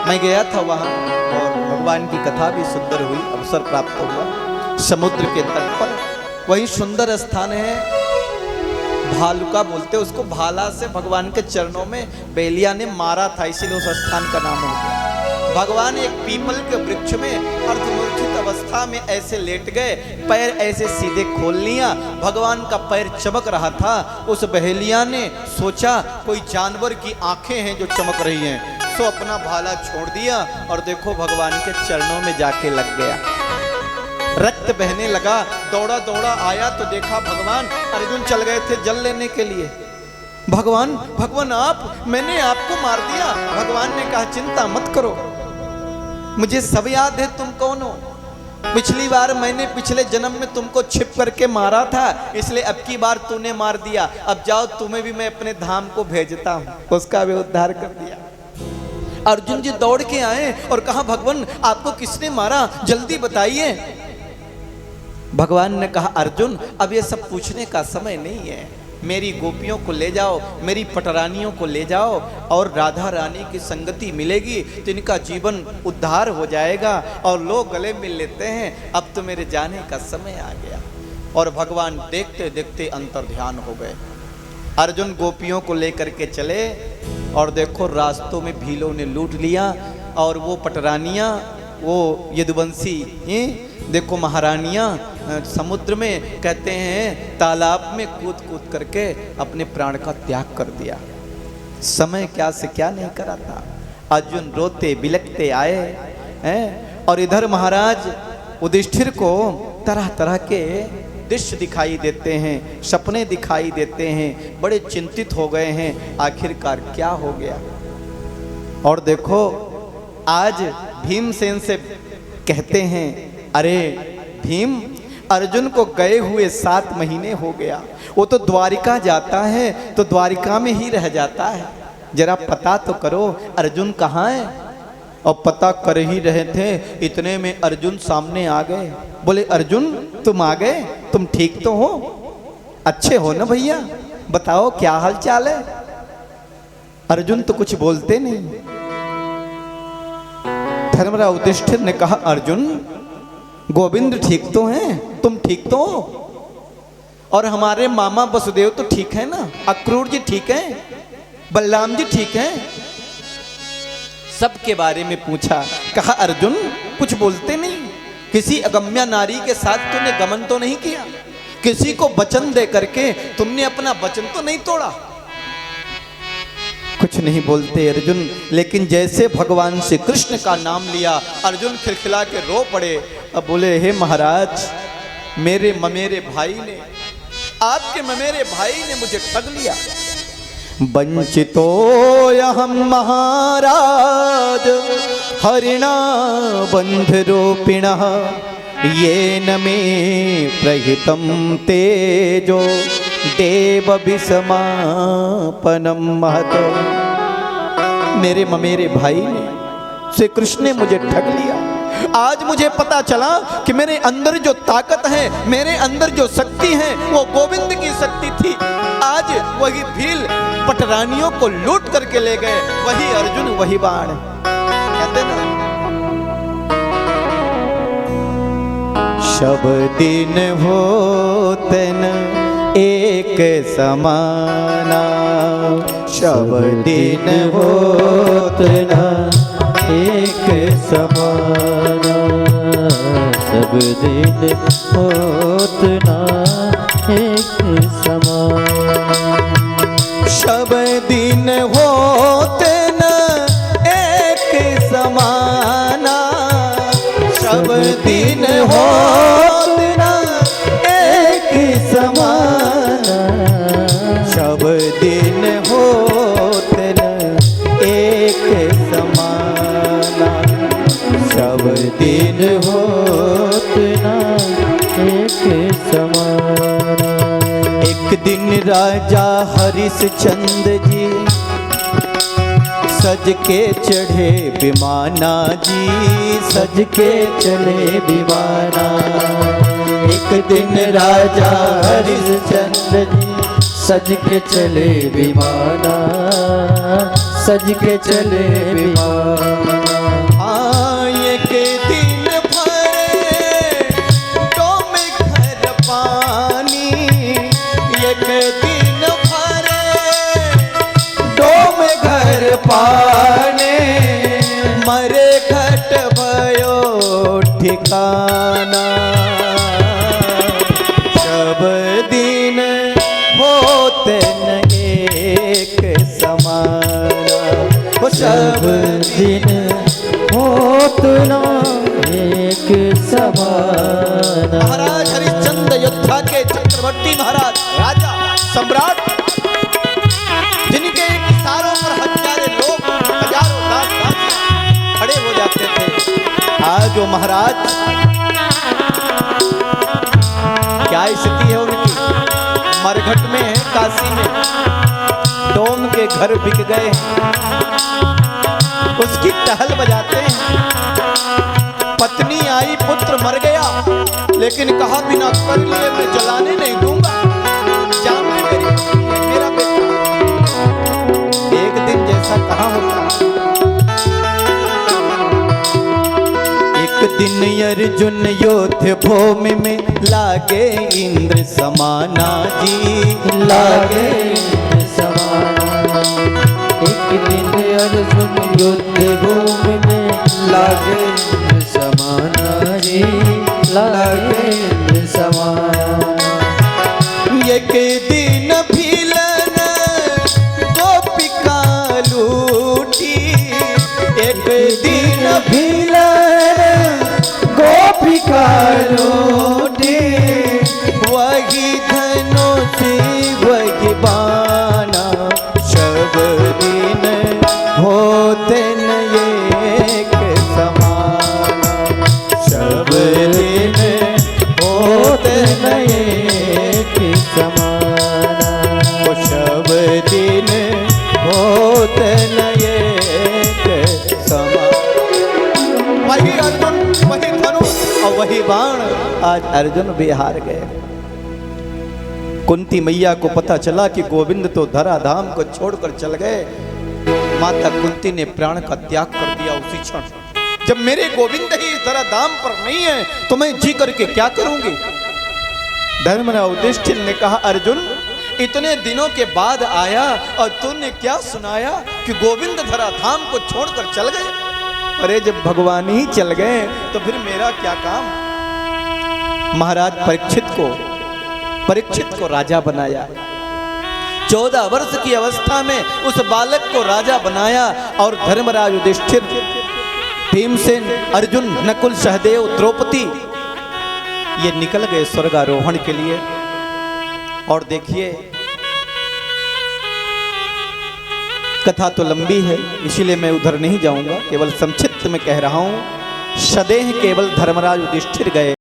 मैं गया था वहां और भगवान की कथा भी सुंदर हुई, अवसर प्राप्त हुआ। समुद्र के तट पर वही सुंदर स्थान है, भालुका बोलते उसको। भाला से भगवान के चरणों में बेलिया ने मारा था, इसीलिए उस स्थान का नाम हो गया। भगवान एक पीपल के वृक्ष में अर्धमूर्छित अवस्था में ऐसे लेट गए, पैर ऐसे सीधे खोल लिया। भगवान का पैर चमक रहा था। उस बहेलिया ने सोचा कोई जानवर की आंखें हैं जो चमक रही हैं, सो अपना भाला छोड़ दिया और देखो भगवान के चरणों में जाके लग गया। रक्त बहने लगा, दौड़ा दौड़ा आया तो देखा भगवान अर्जुन चल गए थे जल लेने के लिए। भगवान आप, मैंने आपको मार दिया। भगवान ने कहा चिंता मत करो, मुझे सब याद है तुम कौन हो। पिछली बार मैंने पिछले जन्म में तुमको छिप करके मारा था, इसलिए अब की बार तूने मार दिया। अब जाओ, तुम्हें भी मैं अपने धाम को भेजता हूं। उसका भी उद्धार कर दिया। अर्जुन जी दौड़ के आए और कहा भगवान आपको किसने मारा, जल्दी बताइए। भगवान ने कहा अर्जुन अब ये सब पूछने का समय नहीं है, मेरी गोपियों को ले जाओ, मेरी पटरानियों को ले जाओ और राधा रानी की संगति मिलेगी तो इनका जीवन उद्धार हो जाएगा और लोग गले मिल लेते हैं। अब तो मेरे जाने का समय आ गया। और भगवान देखते देखते अंतर्ध्यान हो गए। अर्जुन गोपियों को लेकर के चले और देखो रास्तों में भीलों ने लूट लिया और वो पटरानियाँ, वो यदुवंशी देखो महारानियाँ समुद्र में कहते हैं तालाब में कूद कूद करके अपने प्राण का त्याग कर दिया। समय क्या से क्या नहीं करा था। अर्जुन रोते बिलखते आए हैं और इधर महाराज युधिष्ठिर को तरह तरह के दृश्य दिखाई देते हैं, सपने दिखाई देते हैं, बड़े चिंतित हो गए हैं आखिरकार क्या हो गया। और देखो आज भीमसेन से कहते हैं अरे भीम अर्जुन को गए हुए 7 महीने हो गया, वो तो द्वारिका जाता है तो द्वारिका में ही रह जाता है, जरा पता तो करो अर्जुन कहाँ है। और पता कर ही रहे थे इतने में अर्जुन सामने आ गए। बोले अर्जुन तुम आ गए, तुम ठीक तो हो, अच्छे हो ना भैया, बताओ क्या हाल चाल है। अर्जुन तो कुछ बोलते नहीं। धर्मराज युधिष्ठिर ने कहा अर्जुन गोविंद ठीक तो हैं, तुम ठीक तो हो, और हमारे मामा वसुदेव तो ठीक है ना, अक्रूर जी ठीक हैं, बलराम जी ठीक हैं। सबके बारे में पूछा। कहा अर्जुन कुछ बोलते नहीं, किसी अगम्या नारी के साथ तुमने गमन तो नहीं किया, किसी को वचन दे करके तुमने अपना वचन तो नहीं तोड़ा। कुछ नहीं बोलते अर्जुन। लेकिन जैसे भगवान श्री कृष्ण का नाम लिया अर्जुन खिलखिला के रो पड़े। अब बोले हे महाराज मेरे ममेरे भाई ने, आपके ममेरे भाई ने मुझे ठग लिया। वंचितो यहं महाराज हरिणा बंधरूपिणः येन मे प्रहितं तेजो देव विषमापनम महत। मेरे ममेरे भाई ने श्री कृष्ण ने मुझे ठग लिया। आज मुझे पता चला कि मेरे अंदर जो ताकत है, मेरे अंदर जो शक्ति है वो गोविंद की शक्ति थी। आज वही भील पटरानियों को लूट करके ले गए, वही अर्जुन वही बाण। कहते ना सब दिन होते न एक समाना, सब दिन होते न एक समाना, सब दिन होतना एक समाना। सब दिन होते न एक समाना, सब दिन होत न एक समान, सब दिन होत न एक समाना, सब दिन होत ना एक समान। एक दिन राजा हरिश्चंद्र जी सज के चढ़े विमाना जी, सज के चले विमाना। एक दिन राजा हरिश्चंद्र जी सज के चले विमाना, सज के चले विमाना। हाँ एक दिन भरे डोम घर पानी, एक दिन भरे डोम घर पाने, मरे घट भयो ठिकाना, सब दिन होते न एक समाना, वो सब दिन होत ना एक समान। महाराज हरिश्चंद्र योद्धा के चक्रवर्ती महाराज, राजा, सम्राट, जिनके इशारों पर हजारों लोग, हजारों दास खड़े हो जाते थे। आज वो महाराज, क्या स्थिति है उनकी? मरघट में है, काशी में डोम के घर बिक गए हैं, उसकी टहल बजाते हैं। पत्नी आई, पुत्र मर गया, लेकिन कहा बिना कर लिए मैं जलाने नहीं दूंगा, जान ले मेरा बेटा। एक दिन जैसा कहा होता। एक दिन अर्जुन योद्ध भूमि में लागे इंद्र समाना जी, लागे इंद्र समाना। एक दिन अर्जुन युद्ध भूमि में लागे इंद्र समाना जी, लागे इंद्र समाना। एक दिन भीलन गोपिका लूटी, एक दिन भीलन गोपिका लूटी, वही धनुष वही बाना, सब दिन होते न एक समाना, सब दिन होते न एक समाना। वो सब दिन होते न एक समान। वही अर्जुन, वही धनुष और वही बाण, आज अर्जुन भी हार गए। कुंती मैया को पता चला कि गोविंद तो धराधाम को छोड़कर चल गए। माता कुंती ने प्राण का त्याग कर दिया उसी क्षण। जब मेरे गोविंद ही इस धराधाम पर नहीं है तो मैं जी करके क्या करूंगी? धर्मराज युधिष्ठिर ने कहा, अर्जुन इतने दिनों के बाद आया और तूने क्या सुनाया कि गोविंद धराधाम को छोड़कर चल गए? अरे जब भगवान ही चल गए तो फिर मेरा क्या काम? महाराज परीक्षित को राजा बनाया। 14 वर्ष की अवस्था में उस बालक को राजा बनाया और धर्मराज युधिष्ठिर, भीमसेन, अर्जुन, नकुल, सहदेव, द्रौपदी ये निकल गए स्वर्गारोहण के लिए। और देखिए कथा तो लंबी है, इसीलिए मैं उधर नहीं जाऊंगा, केवल संक्षिप्त में कह रहा हूं। सदेह केवल धर्मराज युधिष्ठिर गए।